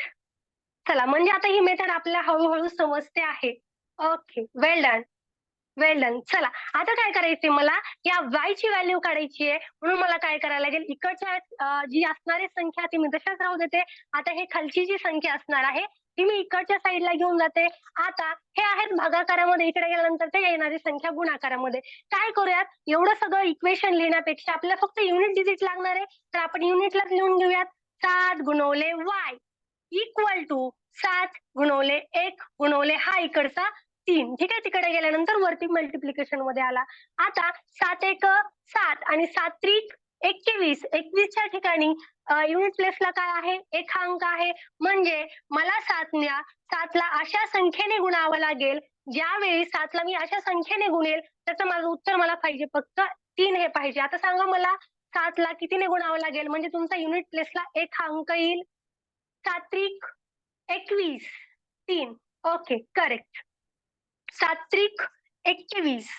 चला म्हणजे आता ही मेथड आपल्याला हळू समजते आहे. Okay, well done. Well done. चला, आता काय करायचंय मला, या y ची व्हॅल्यू काढायची आहे. म्हणून मला काय करायला लागेल, इकडच्या जी असणारी संख्या ती मी तशाच राहू देते. आता हे खालची जी संख्या असणार आहे, ती मी इकडच्या साईडला घेऊन जाते. आता हे आहेत भागाकारामध्ये, इकडे गेल्यानंतर ते येणारी संख्या गुणाकारामध्ये. काय करूयात, एवढं सगळं इक्वेशन लिहिण्यापेक्षा आपल्याला फक्त युनिट डिजिट लागणार आहे. तर आपण युनिटलाच लिहून घेऊयात. 7 गुणवले y इक्वल टू 7 गुणवले 1 गुणवले हा इकडचा 3. ठीक आहे, तिकडे गेल्यानंतर वरती मल्टिप्लिकेशन मध्ये आला. आता 7 एक 7 आणि 7 त्रिक 21. 21च्या ठिकाणी युनिट प्लेसला काय आहे, 1 हा अंक आहे. म्हणजे मला 7ला अशा संख्येने गुणावं लागेल, ज्यावेळी 7ला मी अशा संख्येने गुणेल त्याचं माझं उत्तर मला पाहिजे फक्त 3 हे पाहिजे. आता सांगा मला 7ला कितीने गुणावं लागेल, म्हणजे तुमचा युनिट प्लेसला 1 हा अंक येईल. 7 त्रिक 21 3. Okay, correct. 7 त्रिक 21.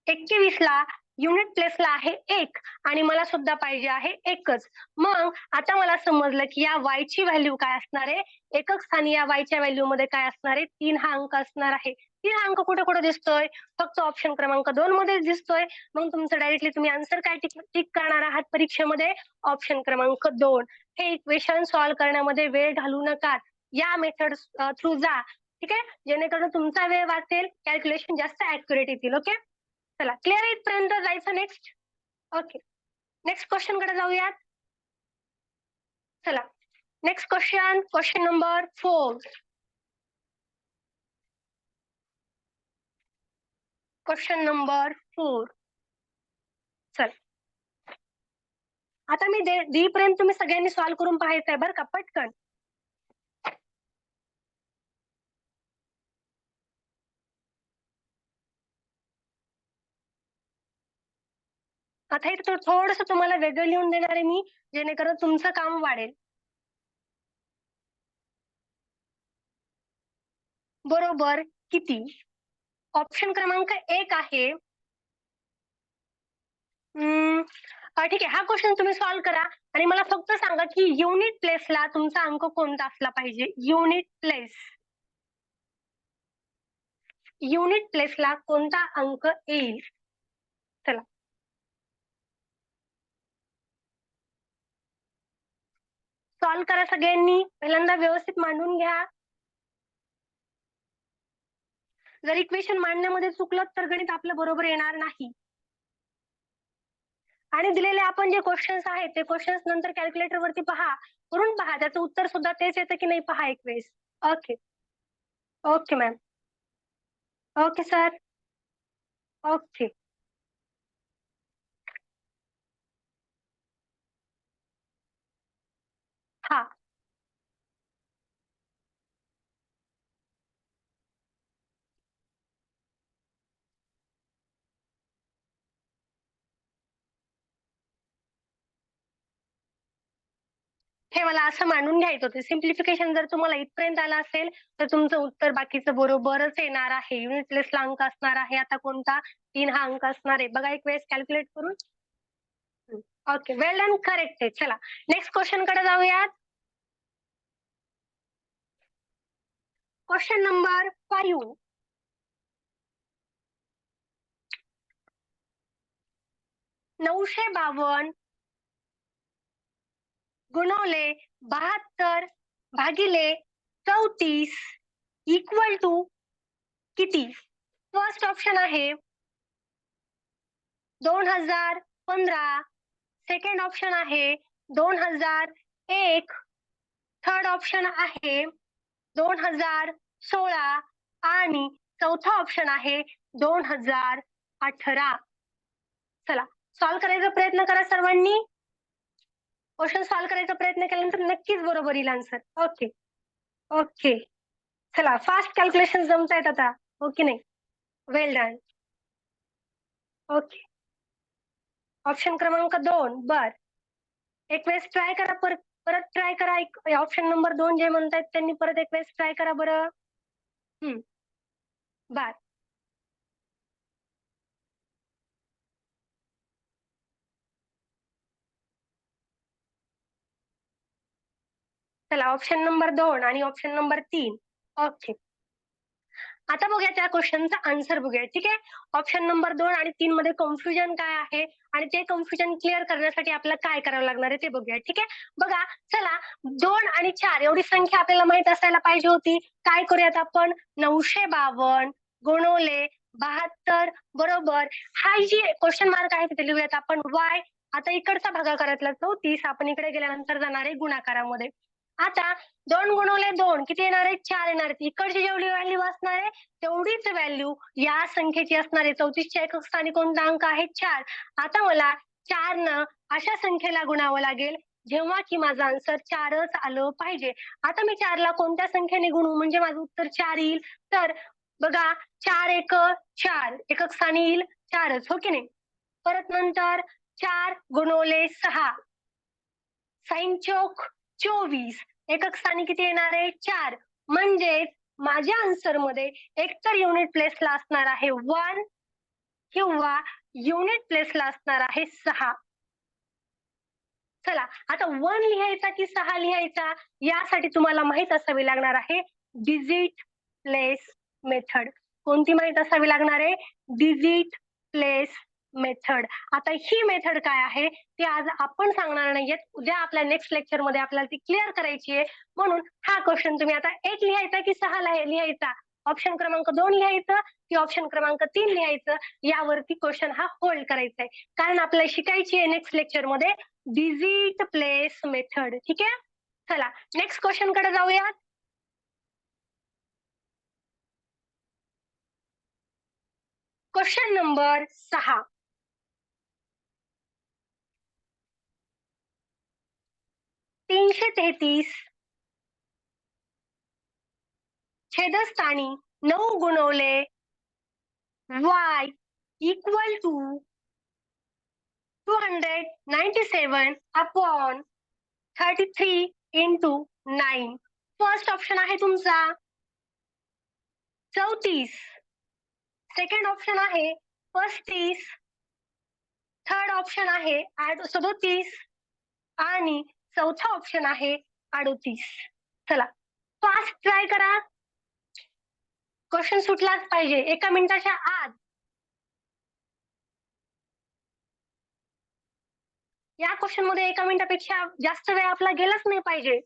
21ला युनिट प्लेसला आहे 1 आणि मला सुद्धा पाहिजे आहे 1च. मग आता मला समजलं की या y ची व्हॅल्यू काय असणार आहे. एकक स्थानी या y च्या व्हॅल्यू मध्ये काय असणार आहे, 3 हा अंक असणार आहे. 3 हा अंक कुठे कुठे दिसतोय, फक्त ऑप्शन क्रमांक 2 मध्ये दिसतोय. मग तुमचं डायरेक्टली तुम्ही आन्सर काय टिक करणार आहात परीक्षेमध्ये, ऑप्शन क्रमांक 2. हे इक्वेशन सॉल्व्ह करण्यामध्ये वेळ घालू नका, या मेथड थ्रू जा. ठीक आहे, जेणेकरून तुमचा वेळ वाचेल, कॅल्क्युलेशन जास्त ऍक्युरेट येतील. ओके, चला क्लिअर आहे इथपर्यंत, जायचं नेक्स्ट. ओके, नेक्स्ट क्वेश्चन कडे जाऊयात. चला next question, question number 4. Question number 4. चल, आता मी देईपर्यंत तुम्ही सगळ्यांनी सॉल्व्ह करून पाहायचंय बरं का, पटकन. आता इथं थोडस तुम्हाला वेगळं लिहून देणार आहे मी, जेणेकरून तुमचं काम वाढेल. बरोबर किती, ऑप्शन क्रमांक 1 आहे. ठीक आहे, हा क्वेश्चन तुम्ही सॉल्व्ह करा आणि मला फक्त सांगा की युनिट प्लेसला तुमचा अंक कोणता असला पाहिजे. युनिट प्लेस, युनिट प्लेसला कोणता अंक येईल. चला सॉल्व्ह करा सगळ्यांनी, पहिल्यांदा व्यवस्थित मांडून घ्या. जर इक्वेशन मांडण्यामध्ये चुकलं तर गणित आपलं बरोबर येणार नाही. आणि दिलेले आपण जे क्वेश्चन्स आहेत ते क्वेश्चन्स नंतर कॅल्क्युलेटर वरती करून पहा, त्याचं उत्तर सुद्धा तेच येतं की नाही पहा एक वेळेस. Okay, okay ma'am, okay sir, okay. हा, हे मला असं मांडून घ्यायचं होतं. सिम्प्लिफिकेशन जर तुम्हाला इथपर्यंत आलं असेल तर तुमचं उत्तर बाकीचं बरोबरच येणार आहे. युनिट प्लेसला अंक असणार आहे आता कोणता, 3 हा अंक असणार आहे. बघा एक वेळेस कॅल्क्युलेट करून. ओके, वेल डन, करेक्ट आहे. चला नेक्स्ट क्वेश्चन कडे जाऊयात. Question number 5. 952 गुणवले 72 भागिले 34 इक्वल टू किती. फर्स्ट ऑप्शन आहे 2015, सेकंड ऑप्शन आहे 2001, थर्ड ऑप्शन आहे 2016 आणि चौथा ऑप्शन आहे 2018. चला सॉल्व्ह करायचा प्रयत्न करा सर्वांनी. क्वेश्चन सॉल्व्ह करायचा प्रयत्न केल्यानंतर नक्कीच बरोबर येईल आन्सर. Okay, okay. चला फास्ट कॅल्क्युलेशन जमतायत आता, हो की नाही? वेल डन. ओके. ऑप्शन क्रमांक 2 बर. एक वेळेस ट्राय करा, परत परत ट्राय करा. ऑप्शन नंबर 2 जे म्हणतायत त्यांनी परत एक वेळेस ट्राय करा बरं. बर. चला ऑप्शन नंबर 2 आणि ऑप्शन नंबर 3. ओके. आता बघूया त्या क्वेश्चनचा आन्सर बघूया, ठीक आहे? ऑप्शन नंबर 2 आणि 3 मध्ये कन्फ्युजन काय आहे आणि ते कन्फ्युजन क्लिअर करण्यासाठी आपल्याला काय करावं लागणार आहे ते बघूया, ठीक आहे? बघा, चला 2 आणि 4 एवढी संख्या आपल्याला माहित असायला पाहिजे होती. काय करूयात आपण? 952 गुणवले 72 बरोबर. हा जी क्वेश्चन मार्क आहे तिथे लिहूयात आपण y. आता इकडचा भागाकारातला 34 आपण इकडे गेल्यानंतर जाणार आहे गुणाकारामध्ये. आता 2 गुणवले 2 किती येणार आहे? 4 येणार आहे. इकडची जेवढी व्हॅल्यू असणार आहे तेवढीच व्हॅल्यू या संख्येची असणार आहे. 34च्या एकक स्थानी कोणता अंक आहे? 4. आता मला 4 न अशा संख्येला गुणावं लागेल जेव्हा की माझं आन्सर 4च आलं पाहिजे. आता मी 4 ला कोणत्या संख्येने गुणू म्हणजे माझं उत्तर 4 येईल? तर बघा, 4 एक 4 एकक स्थानी येईल 4च, हो की नाही? परत नंतर 4 गुणवले 6 साइन चौक 24 एकक स्थानी किती येणार आहे? 4. म्हणजेच माझ्या आन्सर मध्ये एकतर युनिट प्लेसला असणार आहे 1 किंवा युनिट प्लेसला असणार आहे 6. चला आता 1 लिहायचा की 6 लिहायचा यासाठी तुम्हाला माहित असावी लागणार आहे डिजिट प्लेस मेथड. कोणती माहित असावी लागणार आहे? Digit place method. आता ही मेथड काय आहे ती आज आपण सांगणार नाहीयेत. उद्या आपल्या नेक्स्ट लेक्चर मध्ये आपल्याला ती क्लिअर करायची आहे. म्हणून हा क्वेश्चन तुम्ही आता 1 लिहायचा की 6 लिहायचा, ऑप्शन क्रमांक 2 लिहायचं की ऑप्शन क्रमांक 3 लिहायचं यावरती क्वेश्चन हा होल्ड करायचा आहे. कारण आपल्याला शिकायची आहे नेक्स्ट लेक्चर मध्ये डिजिट प्लेस मेथड, ठीक आहे? चला नेक्स्ट क्वेश्चन कडे जाऊयात. Question number 6. 333 छेदस्थानी 9 गुणवले y equal to 297 upon 33 into 9. First option आहे तुमचा 34, सेकंड ऑप्शन आहे 35, थर्ड ऑप्शन आहे 37 आणि चौथा ऑप्शन आहे 38. चला फास्ट ट्राय करा. क्वेश्चन सुटलाच पाहिजे 1 मिनिटाच्या आत. या क्वेश्चन मध्ये 1 मिनिटापेक्षा जास्त वेळ आपला गेलाच नाही पाहिजे.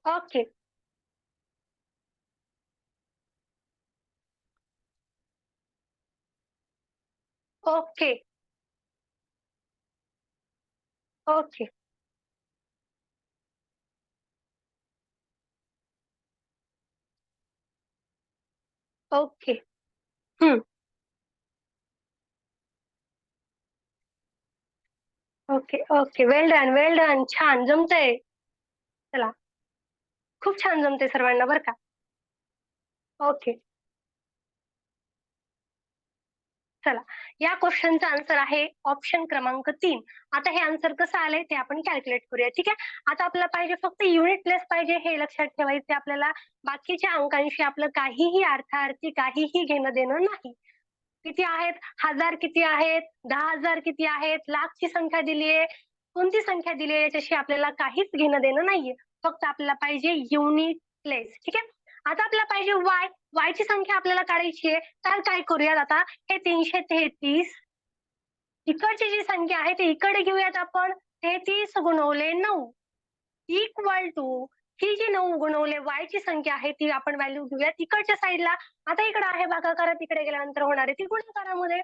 Okay. Okay. Okay. Okay. Okay. Okay. Well done, well done. छान जमतंय. चला खूप छान जमतंय सर्वांना बरं का. ओके. चला या क्वेश्चनचा आन्सर आहे ऑप्शन क्रमांक 3. आता हे आन्सर कसं आलंय ते आपण कॅल्क्युलेट करूया, ठीक आहे? आता आपल्याला पाहिजे फक्त युनिट प्लेस पाहिजे हे लक्षात ठेवायचे आपल्याला. बाकीच्या अंकांशी आपलं काहीही अर्थार्थी काहीही घेणं देणं नाही. किती आहेत? 1000 किती आहेत? 10,000 किती आहेत? लाखची संख्या दिली आहे, कोणती संख्या दिली आहे याच्याशी आपल्याला काहीच घेणं देणं नाहीये. फक्त आपल्याला पाहिजे युनिट प्लेस, ठीक आहे? आता आपल्याला पाहिजे y ची संख्या आपल्याला काढायची आहे. तर काय करूयात आता हे 333 इकडची जी संख्या आहे ती इकडे घेऊयात आपण. 33 गुणवले 9 इक्वल टू ही जी 9 गुणवले y ची संख्या आहे ती आपण व्हॅल्यू घेऊया तिकडच्या साईडला. आता इकडे आहे भागाकारात, तिकडे गेल्यानंतर होणार आहे ती गुणाकारामध्ये.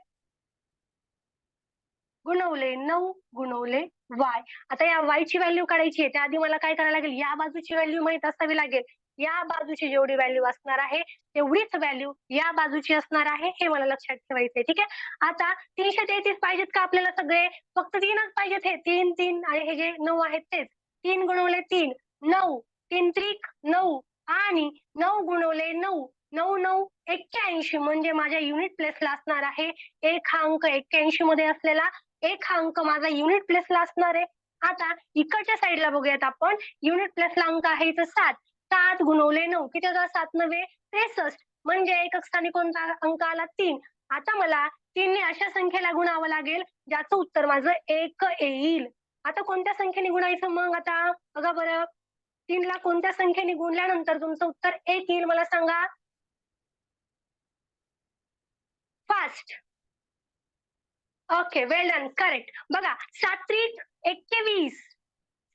गुणवले 9 गुणवले y. आता या y ची व्हॅल्यू काढायची आहे त्याआधी मला काय करायला लागेल? या बाजूची व्हॅल्यू माहित असावी लागेल. या बाजूची जेवढी व्हॅल्यू असणार आहे तेवढीच व्हॅल्यू या बाजूची असणार आहे हे मला लक्षात ठेवायचंय, ठीक आहे? आता 333 पाहिजेत का आपल्याला सगळे? फक्त 3च पाहिजेत. हे 3 आणि हे जे 9 आहेत तेच. 3 गुणवले 3 9, 3 त्रिक 9 आणि 9 गुणवले 9, 9 9 81 म्हणजे माझ्या युनिट प्लेसला असणार आहे एक हा अंक 81 मध्ये असलेला एक हा अंक माझा युनिट प्लेसला असणार आहे. आता इकडच्या साईडला बघूयात आपण युनिट प्लेसला अंक आहे इथं 7. 7 गुणवले 9 किती होतात 7 9 63 म्हणजे एकक स्थानी कोणता अंक आला 3. आता मला 3 ने अशा संख्येला गुणावं लागेल ज्याचं उत्तर माझं 1 येईल. आता कोणत्या संख्येने गुणायचं मग आता बघा बरं 3 ला कोणत्या संख्येने गुणल्यानंतर तुमचं उत्तर 1 येईल मला सांगा. Fast. Okay well done correct. बघा 7 त्रिक 21.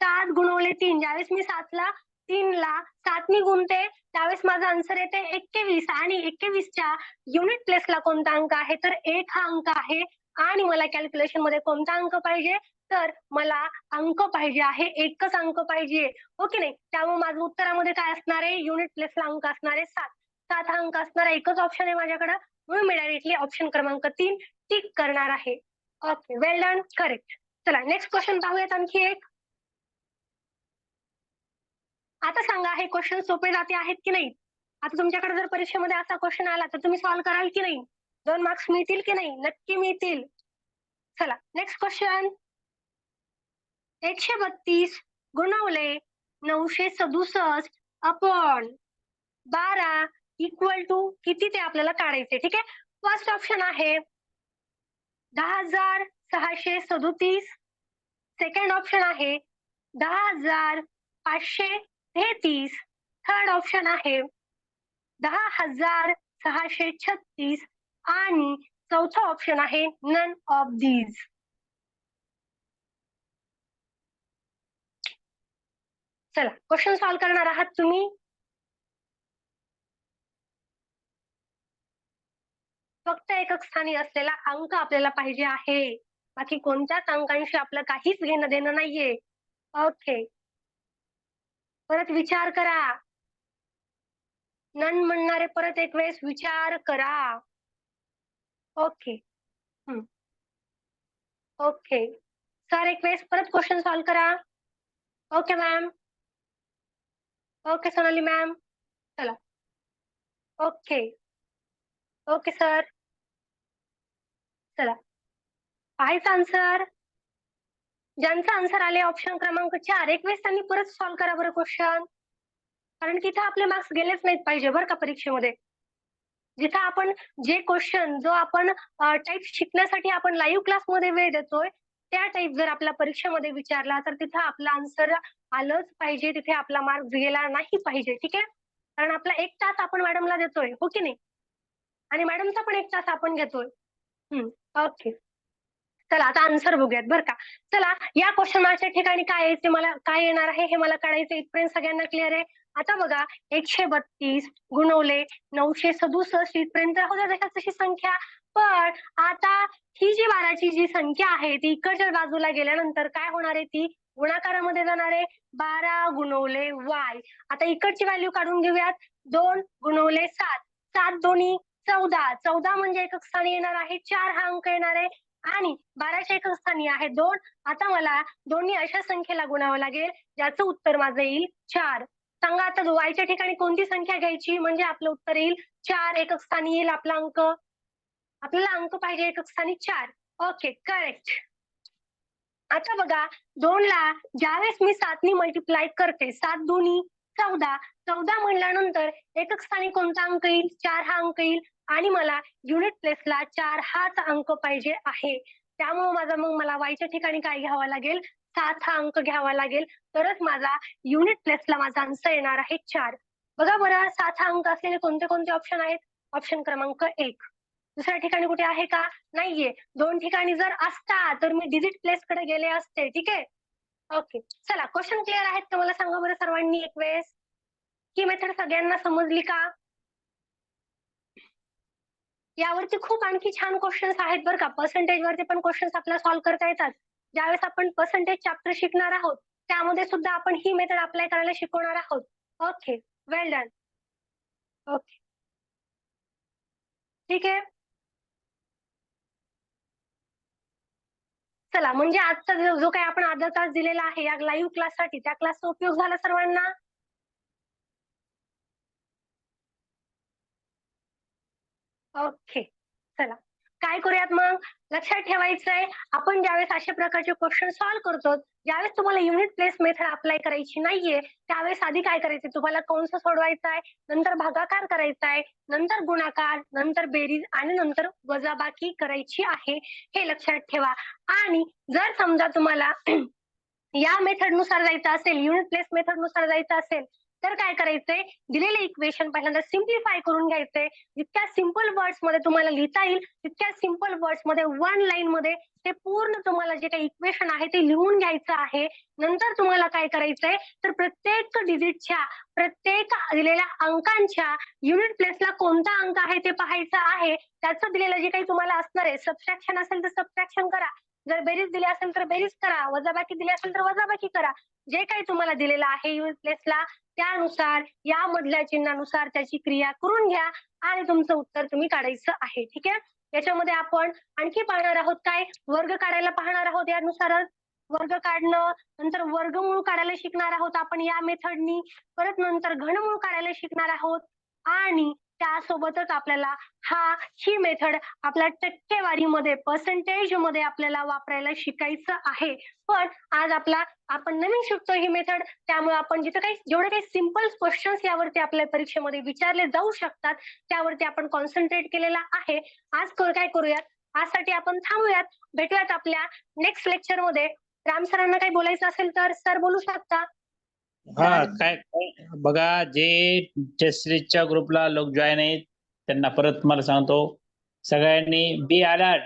7 गुणवले 3 ज्यावेळेस मी 7 ला 3 ला 7 नी गुणते त्यावेळेस माझा आन्सर येते 21 आणि 21 च्या युनिट प्लेसला कोणता अंक आहे तर 1 हा अंक आहे आणि मला कॅल्क्युलेशन मध्ये कोणता अंक पाहिजे तर मला अंक पाहिजे आहे एकच अंक पाहिजे हो की नाही. त्यामुळे माझं उत्तरामध्ये काय असणार आहे युनिट प्लेसला अंक असणार आहे 7. 7 हा अंक असणार एकच ऑप्शन आहे माझ्याकडे म्हणून मी डायरेक्टली ऑप्शन क्रमांक 3 टिक करणार आहे. Okay well done correct. चला नेक्स्ट क्वेश्चन पाहूयात आणखी एक. आता सांगा हे क्वेश्चन सोपे जाते आहेत की नाही. आता तुमच्याकडे जर परीक्षेमध्ये असा क्वेश्चन आला तर तुम्ही सॉल्व्ह कराल की नाही. 2 मार्क्स मिळतील की नाही नक्की मिळतील. चला नेक्स्ट क्वेश्चन. 132 गुणवले 967 अपॉन 12 इक्वल टू किती ते आपल्याला काढायचे. ठीक आहे. फर्स्ट ऑप्शन आहे 10,637. सेकंड ऑप्शन आहे 10,533. थर्ड ऑप्शन आहे 10,636 आणि चौथा ऑप्शन आहे नन ऑफ दीज. चला क्वेश्चन सॉल्व्ह करणार आहात तुम्ही. फक्त एकक स्थानी असलेला अंक आपल्याला पाहिजे आहे. बाकी कोणत्याच अंकांशी आपलं काहीच घेणं देणं नाहीये. ओके परत विचार करा. नन म्हणणारे परत एक वेळेस विचार करा. ओके ओके सर एक वेळेस परत क्वेश्चन सॉल्व्ह करा. Okay ma'am. Okay Sonali ma'am. चला ओके ओके सर. चला पाहायचा आन्सर. ज्यांचा आन्सर आले ऑप्शन क्रमांक 4 एक वेळेस त्यांनी परत सॉल्व्ह करा बरं क्वेश्चन. कारण तिथे आपले मार्क्स गेलेच नाहीत पाहिजे बरं का परीक्षेमध्ये. जिथं आपण जे क्वेश्चन जो आपण टाईप शिकण्यासाठी आपण लाईव्ह क्लासमध्ये वेळ देतोय त्या टाईप जर आपल्या परीक्षेमध्ये विचारला तर तिथं आपला आन्सर आलंच पाहिजे. तिथे आपला मार्क गेला नाही पाहिजे. ठीक आहे. कारण आपला 1 तास आपण मॅडमला देतोय हो की नाही आणि मॅडमचा पण 1 तास आपण घेतोय. ओके चला आता आन्सर बघूयात बरं का. चला या क्वेश्चन मार्कच्या ठिकाणी काय आहे ते मला काय येणार आहे हे मला काढायचं इथपर्यंत सगळ्यांना क्लिअर आहे. आता बघा 132 गुणवले 967 इथपर्यंत होत्या जशा तशी संख्या. पण आता ही जी 12ची जी संख्या आहे ती इकडच्या बाजूला गेल्यानंतर काय होणार आहे ती गुणाकारामध्ये जाणार आहे 12 गुणवले y. आता इकडची व्हॅल्यू काढून घेऊयात 2 गुणवले 7. 7 दोन्ही 14. 14 म्हणजे एकक स्थानी येणार आहे 4 हा अंक येणार आहे आणि 12च्या एकक स्थानी आहे 2. आता मला दोन्ही अशा संख्येला गुणावं लागेल ज्याचं उत्तर माझं येईल 4. सांगा आता वायच्या ठिकाणी कोणती संख्या घ्यायची म्हणजे आपलं उत्तर येईल 4. एकक स्थानी येईल आपला अंक. आपल्याला अंक पाहिजे एकक स्थानी 4. Okay correct. आता बघा 2 ला ज्यावेळेस मी 7 नी मल्टिप्लाय करते 7 दोन्ही 14. 14 म्हणल्यानंतर एकक स्थानी कोणता अंक येईल 4 हा अंक येईल आणि मला युनिट प्लेसला 4 हाच अंक पाहिजे आहे. त्यामुळे माझा मग मला वायच्या ठिकाणी काय घ्यावा लागेल 7 हा अंक घ्यावा लागेल तरच माझा युनिट प्लेसला माझा आन्सर येणार आहे 4. बघा बरं 7 हा अंक असलेले कोणते कोणते ऑप्शन आहेत. ऑप्शन क्रमांक 1. दुसऱ्या ठिकाणी कुठे आहे का नाहीये. 2 ठिकाणी जर असता तर मी डिजिट प्लेस कडे गेले असते. ठीक आहे. ओके चला क्वेश्चन क्लिअर आहेत का मला सांगा बरं सर्वांनी एक वेळेस. ही मेथड सगळ्यांना समजली का. यावरती खूप आणखी छान क्वेश्चन्स आहेत बरं का. पर्सेंटेज वरती पण क्वेश्चन्स आपल्याला सॉल्व्ह करता येतात. ज्यावेळेस आपण पर्सेंटेज चॅप्टर शिकणार आहोत त्यामध्ये सुद्धा आपण ही मेथड अप्लाय करायला शिकवणार आहोत. Okay well done. ओके ठीक आहे. चला म्हणजे आजचा जो काही आपण अर्धा तास दिलेला आहे या लाईव्ह क्लाससाठी त्या क्लासचा उपयोग झाला सर्वांना. ओके. चला. काय करूयात मग? लक्षात ठेवायचंय, आपण ज्यावेळेस अशा प्रकारचे क्वेश्चन सॉल्व्ह करतो, ज्यावेळेस तुम्हाला युनिट प्लेस मेथड अप्लाय करायची नाहीये, त्यावेळेस आधी काय करायचंय? तुम्हाला कंस सोडवायचा आहे, नंतर भागाकार करायचा आहे, नंतर गुणाकार, नंतर बेरीज आणि नंतर वजाबाकी करायची आहे. हे लक्षात ठेवा. आणि जर समजा तुम्हाला या मेथडनुसार जायचं असेल, युनिट प्लेस मेथडनुसार जायचं असेल, तर काय करायचंय? दिलेले इक्वेशन पहिल्यांदा सिम्प्लिफाय करून घ्यायचंय. जितक्या सिंपल वर्ड्समध्ये तुम्हाला लिहिता येईल, तितक्या सिंपल वर्ड्समध्ये वन लाईनमध्ये ते पूर्ण तुम्हाला जे काही इक्वेशन आहे ते लिहून घ्यायचं आहे. नंतर तुम्हाला काय करायचंय? तर प्रत्येक डिजिटच्या, प्रत्येक दिलेल्या अंकांच्या युनिट प्लेसला कोणता अंक आहे ते पाहायचं आहे. त्याचं दिलेलं जे काही तुम्हाला असणार आहे, सबट्रॅक्शन असेल तर सबट्रॅक्शन करा. जर बेरीज दिली असेल तर बेरीज करा, वजाबाकी दिली असेल तर वजाबाकी करा. जे काही तुम्हाला दिलेलं आहे युनिट प्लेसला त्यानुसार या मधल्या चिन्हानुसार त्याची क्रिया करून घ्या आणि तुमचं उत्तर तुम्ही काढायचं आहे. ठीक आहे. याच्यामध्ये आपण आणखी पाहणार आहोत काय? वर्ग काढायला पाहणार आहोत. यानुसारच वर्ग काढणं, नंतर वर्गमूळ काढायला शिकणार आहोत आपण या मेथडनी. परत नंतर घनमूळ काढायला शिकणार आहोत आणि त्यासोबतच आपल्याला ही मेथड आपल्या टक्केवारीमध्ये, पर्सेंटेज मध्ये आपल्याला वापरायला शिकायचं आहे. पण आज आपण नवीन शिकतो ही मेथड, त्यामुळे आपण जेवढे काही सिंपल क्वेश्चन्स यावरती आपल्या परीक्षेमध्ये विचारले जाऊ शकतात, त्यावरती आपण कॉन्सन्ट्रेट केलेला आहे. आज काय करूयात? आजसाठी आपण थांबूयात. भेटूयात आपल्या नेक्स्ट लेक्चर मध्ये. राम सरांना काही बोलायचं असेल तर सर बोलू शकता. हा काय बघा, जे टेस्ट सिरीजच्या ग्रुपला लोक जॉईन आहेत त्यांना परत मला सांगतो, सगळ्यांनी बी अलर्ट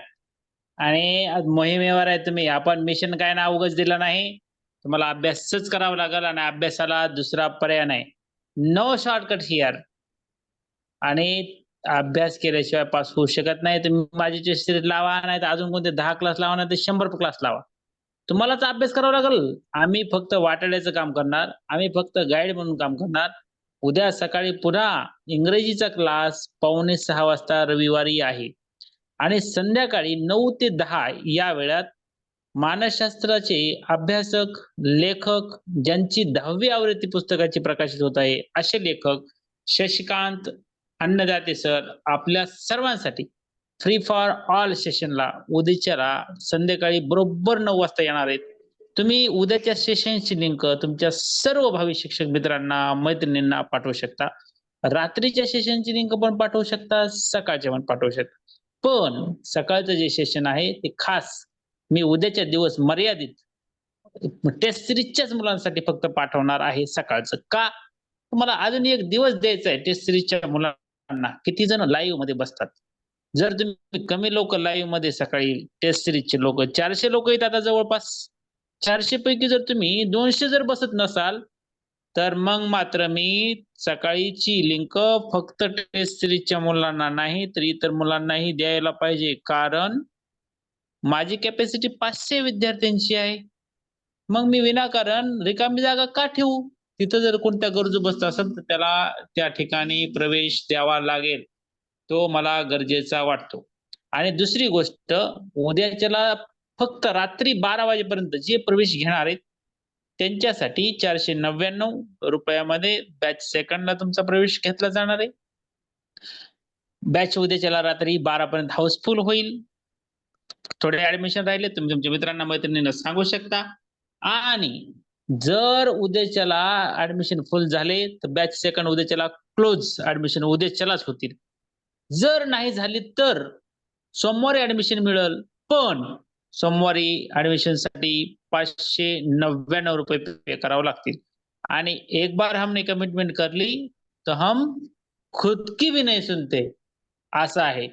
आणि आज मोहिमेवर आहे तुम्ही. आपण मिशन काय ना उगाच दिलं नाही. तुम्हाला अभ्यासच करावा लागेल आणि अभ्यासाला दुसरा पर्याय नाही. No shortcut here. आणि अभ्यास केल्याशिवाय पास होऊ शकत नाही. तुम्ही माझी टेस्ट सिरीज लावा, नाही तर अजून कोणते 10 क्लास लावा, नाही तर 100 क्लास लावा. तुम्हालाच अभ्यास करावा लागेल. आम्ही फक्त वाटाड्याचं काम करणार. आम्ही फक्त गाईड म्हणून काम करणार. उद्या सकाळी पुन्हा इंग्रजीचा क्लास 5:45 वाजता रविवारी आहे आणि संध्याकाळी 9 ते 10 या वेळात मानसशास्त्राचे अभ्यासक, लेखक ज्यांची 10वी आवृत्ती पुस्तकाची प्रकाशित होत आहे, असे लेखक शशिकांत अन्नदाते सर आपल्या सर्वांसाठी फ्री फॉर ऑल सेशनला उद्याच्याला संध्याकाळी बरोबर 9 वाजता येणार आहेत. तुम्ही उद्याच्या सेशनची लिंक तुमच्या सर्व भावी शिक्षक मित्रांना, मैत्रिणींना पाठवू शकता. रात्रीच्या सेशनची लिंक पण पाठवू शकता, सकाळच्या पण पाठवू शकता. पण सकाळचं जे सेशन आहे ते खास मी उद्याच्या दिवस मर्यादित टेस्ट सिरीजच्याच मुलांसाठी फक्त पाठवणार आहे सकाळचं. का? तुम्हाला अजून एक दिवस द्यायचा आहे टेस्ट सिरीजच्या मुलांना. किती जण लाईव्ह मध्ये बसतात? जर तुम्ही कमी लोक लाईव्ह मध्ये सकाळी टेस्ट सिरीजचे लोक 400 लोक आहेत आता जवळपास. 400 पैकी जर तुम्ही 200 जर बसत नसाल, तर मग मात्र मी सकाळीची लिंक फक्त टेस्ट सिरीजच्या मुलांना नाही तर इतर मुलांनाही द्यायला पाहिजे. कारण माझी कॅपॅसिटी 500 विद्यार्थ्यांची आहे. मग मी विनाकारण रिकामी जागा का ठेवू? तिथं जर कोणत्या गरजू बसत असेल तर त्याला त्या ठिकाणी प्रवेश द्यावा लागेल. तो मला गरजेचा वाटतो. आणि दुसरी गोष्ट, उद्याच्याला फक्त रात्री 12 वाजेपर्यंत जे प्रवेश घेणार आहेत त्यांच्यासाठी 499 रुपयामध्ये बॅच सेकंडला तुमचा प्रवेश घेतला जाणार आहे. बॅच उद्याच्याला रात्री 12 पर्यंत हाऊसफुल होईल. थोडे ऍडमिशन राहिले तुम्ही तुमच्या मित्रांना, मैत्रिणींना सांगू शकता. आणि जर उद्याच्याला ऍडमिशन फुल झाले तर बॅच सेकंड उद्याच्याला क्लोज ऍडमिशन उद्याच्यालाच होतील. जर नाही झाली तर सोमवारी ऍडमिशन मिळेल, पण सोमवारी ऍडमिशन साठी 599 रुपये पे करावे लागतील. आणि एक बार हमने कमिटमेंट कर ली तो हम खुद की भी नहीं सुनते, असं आहे.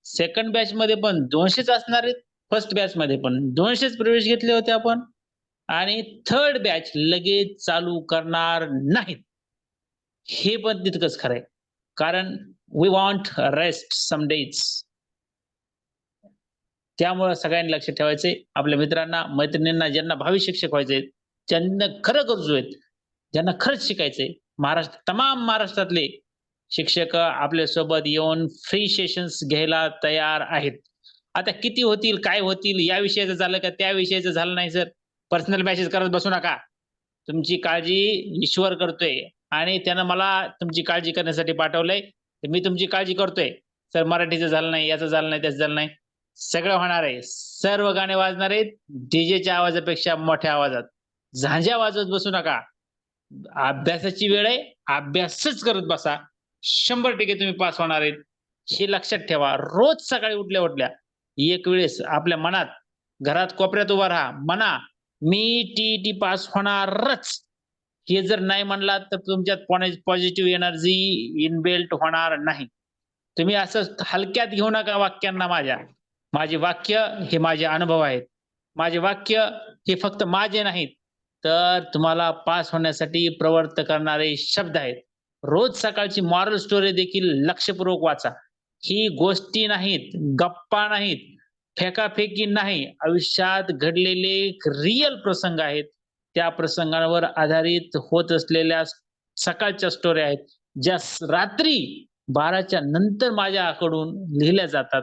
सेकंड बॅच मध्ये पण 200च असणार आहेत. फर्स्ट बॅच मध्ये पण 200च प्रवेश घेतले होते आपण. आणि थर्ड बॅच लगेच चालू करणार नाहीत. हे पण तितकंच खरंय. कारण we want rest some days. त्यामुळे सगळ्यांनी लक्ष ठेवायचंय. आपल्या मित्रांना, मैत्रिणींना, ज्यांना भावी शिक्षक व्हायचे, ज्यांना खरं गरजू आहेत, ज्यांना खरंच शिकायचंय, तमाम महाराष्ट्रातले शिक्षक आपल्या सोबत येऊन फ्री सेशन्स घ्यायला तयार आहेत. आता किती होतील, काय होतील, या विषयाचं झालं का त्या विषयाचं झालं नाही सर, पर्सनल मेसेज करत बसू नका. तुमची काळजी ईश्वर करतोय आणि त्यानं मला तुमची काळजी करण्यासाठी पाठवलंय. मी तुमची काळजी करतोय. सर मराठीचं झालं नाही, याचं झालं नाही, त्याचं झालं नाही. सगळं होणार आहे. सर्व गाणे वाजणार आहेत डीजेच्या आवाजापेक्षा मोठ्या आवाजात. झांज्या वाजवत बसू नका. अभ्यासाची वेळ आहे, अभ्यासच करत बसा. 100% तुम्ही पास होणार आहेत. हे लक्षात ठेवा. रोज सकाळी उठल्या-उठल्या एक वेळेस आपल्या मनात, घरात कोपऱ्यात उभा राहा. म्हणा, मी टी पास होणारच. हे जर नाही म्हणलात तर तुमच्यात पॉझिटिव्ह एनर्जी इनबिल्ट होणार नाही. तुम्ही असं हलक्यात घेऊ नका वाक्यांना माझ्या. माझे वाक्य हे माझे अनुभव आहेत. माझे वाक्य हे फक्त माझे नाहीत, तर तुम्हाला पास होण्यासाठी प्रवृत्त करणारे शब्द आहेत. रोज सकाळची मॉरल स्टोरी देखील लक्षपूर्वक वाचा. ही गोष्टी नाहीत, गप्पा नाहीत, फेकाफेकी नाही. आयुष्यात घडलेले रिअल प्रसंग आहेत. त्या प्रसंगांवर आधारित होत असलेल्या सकाळच्या स्टोऱ्या आहेत, ज्या रात्री 12च्या नंतर माझ्याकडून लिहिल्या जातात,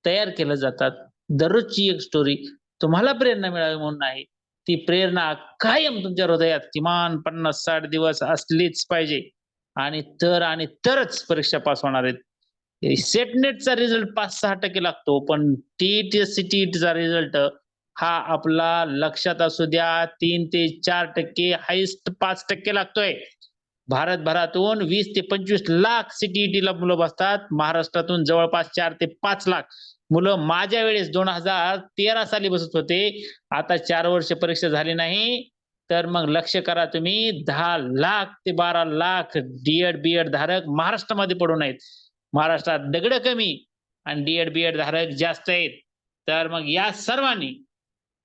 तयार केल्या जातात. दररोजची एक स्टोरी तुम्हाला प्रेरणा मिळावी म्हणून आहे. ती प्रेरणा कायम तुमच्या हृदयात किमान 50-60 दिवस असलीच पाहिजे आणि तरच परीक्षा पास होणार आहेत. सेट नेटचा रिझल्ट 5-6% लागतो, पण टी-सीटीचा रिझल्ट हा आपला लक्षात असू द्या 3 ते 4% हायेस्ट 5% लागतोय. भारतभरातून 20 ते 25 लाख सीटीईटीला मुलं बसतात. महाराष्ट्रातून जवळपास 4 ते 5 लाख मुलं माझ्या वेळेस 2013 साली बसत होते. आता 4 वर्ष परीक्षा झाली नाही, तर मग लक्ष करा तुम्ही 10 लाख ते 12 लाख डी-एड धारक महाराष्ट्रामध्ये पडून आहेत. महाराष्ट्रात दगड कमी आणि डी-एड धारक जास्त आहेत. तर मग या सर्वांनी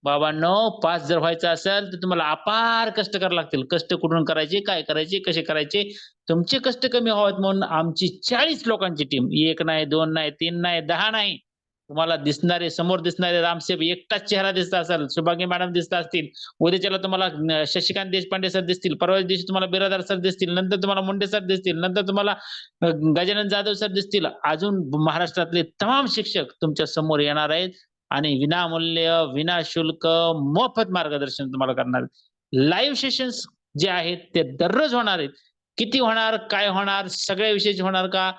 बाबांनो, पास जर व्हायचं असेल तर तुम्हाला अपार कष्ट करावे लागतील. कष्ट कुठून करायचे, काय करायचे, कसे करायचे? तुमचे कष्ट कमी व्हावेत म्हणून आमची 40 लोकांची टीम, 1 नाही, 2 नाही, 3 नाही, 10 नाही. तुम्हाला दिसणारे, समोर दिसणारे रामसेब एकटाच चेहरा दिसत असेल, सुभागी मॅडम दिसत असतील. उद्याच्याला तुम्हाला शशिकांत देशपांडे सर दिसतील. परवा दिवशी तुम्हाला बिरादार सर दिसतील. नंतर तुम्हाला मुंडे सर दिसतील. नंतर तुम्हाला गजानन जाधव सर दिसतील. अजून महाराष्ट्रातले तमाम शिक्षक तुमच्या समोर येणार आहेत आणि विनामूल्य, विनाशुल्क, मोफत मार्गदर्शन तुम्हाला करणार आहेत. लाईव्ह सेशन्स जे आहेत ते दररोज होणार आहेत. किती होणार, काय होणार, सगळ्या विषयाचे होणार का?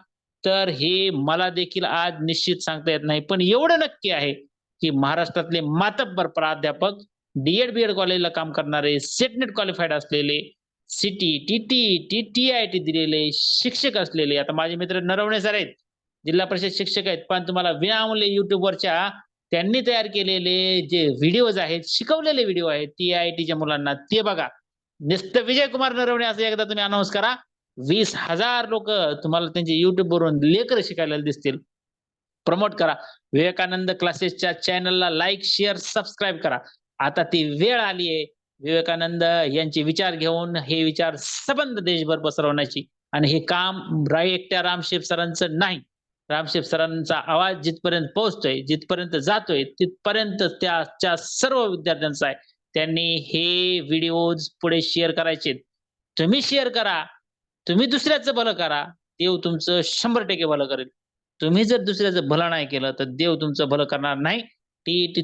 तर हे मला देखील आज निश्चित सांगता येत नाही. पण एवढं नक्की आहे, की महाराष्ट्रातले मातब्बर प्राध्यापक, डी-एड कॉलेजला काम करणारे, सेट नेट क्वालिफाईड असलेले, सीटीईटी, टीईटी, टी-आय-टी दिलेले शिक्षक असलेले, आता माझे मित्र नरवणे सर आहेत, जिल्हा परिषद शिक्षक आहेत, पण तुम्हाला विनामूल्य YouTubeवरच्या त्यांनी तयार केलेले जे व्हिडिओज आहेत, शिकवलेले व्हिडिओ आहेत टी-आय-टीच्या मुलांना, ते बघा. नुसतं विजयकुमार नरवणे असं एकदा तुम्ही अनाउन्स करा, 20,000 लोकं तुम्हाला त्यांचे YouTubeवरून लेकरं शिकायला दिसतील. प्रमोट करा. विवेकानंद क्लासेसच्या चॅनलला लाईक, शेअर, सबस्क्राईब करा. आता ती वेळ आली आहे विवेकानंद यांचे विचार घेऊन हे विचार सबंध देशभर पसरवण्याची, आणि हे काम एकट्या रामशेठ सरांचं नाही. रामशेठ सरांचा आवाज जिथपर्यंत पोहोचतोय, जिथपर्यंत जातोय, तिथपर्यंत त्याच्या सर्व विद्यार्थ्यांचा आहे. त्यांनी हे व्हिडिओज पुढे शेअर करायचे. तुम्ही शेअर करा, तुम्ही दुसऱ्याचं भलं करा, देव तुमचं 100% भलं करेल. तुम्ही जर दुसऱ्याचं भलं नाही केलं, तर देव तुमचं भलं करणार नाही.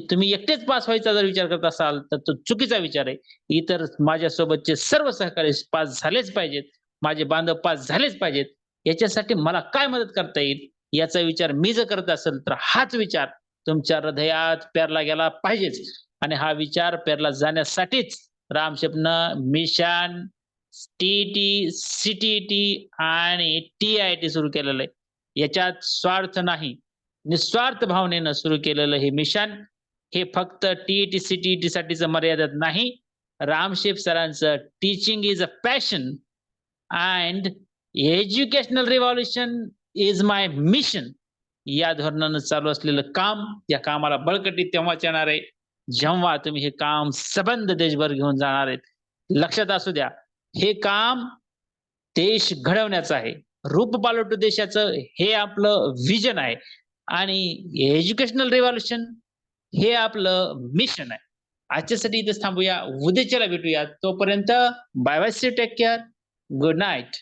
तुम्ही एकटेच पास व्हायचा जर विचार करत असाल, तर तो चुकीचा विचार आहे. इतर माझ्यासोबतचे सर्व सहकारी पास झालेच पाहिजेत, माझे बांधव पास झालेच पाहिजेत. याच्यासाठी मला काय मदत करता येईल, याचा विचार मी जर करत असेल, तर हाच विचार तुमच्या हृदयात पेरला गेला पाहिजेच. आणि हा विचार पेरला जाण्यासाठीच रामशेठनं मिशन टीईटी, सीटीईटी आणि टी-आय-टी सुरू केलेलं आहे. याच्यात स्वार्थ नाही, निस्वार्थ भावनेनं सुरू केलेलं हे मिशन, हे फक्त टीईटी, सीटीईटी साठीच मर्यादित नाही. रामशेठ सरांचं teaching is a passion and educational revolution is my mission या धोरणानं चालू असलेलं काम, या कामाला बळकटी तेव्हाच येणार आहे जेव्हा तुम्ही हे काम सबंध देशभर घेऊन जाणार आहेत. लक्षात असू द्या, हे काम देश घडवण्याचं आहे, रूप पालटू देशाचं, हे आपलं विजन आहे. आणि एज्युकेशनल रिव्हॉल्युशन हे आपलं मिशन आहे. आजच्यासाठी इथेच थांबूया, उद्याच्याला भेटूया. तोपर्यंत bye bye, see take care, good night.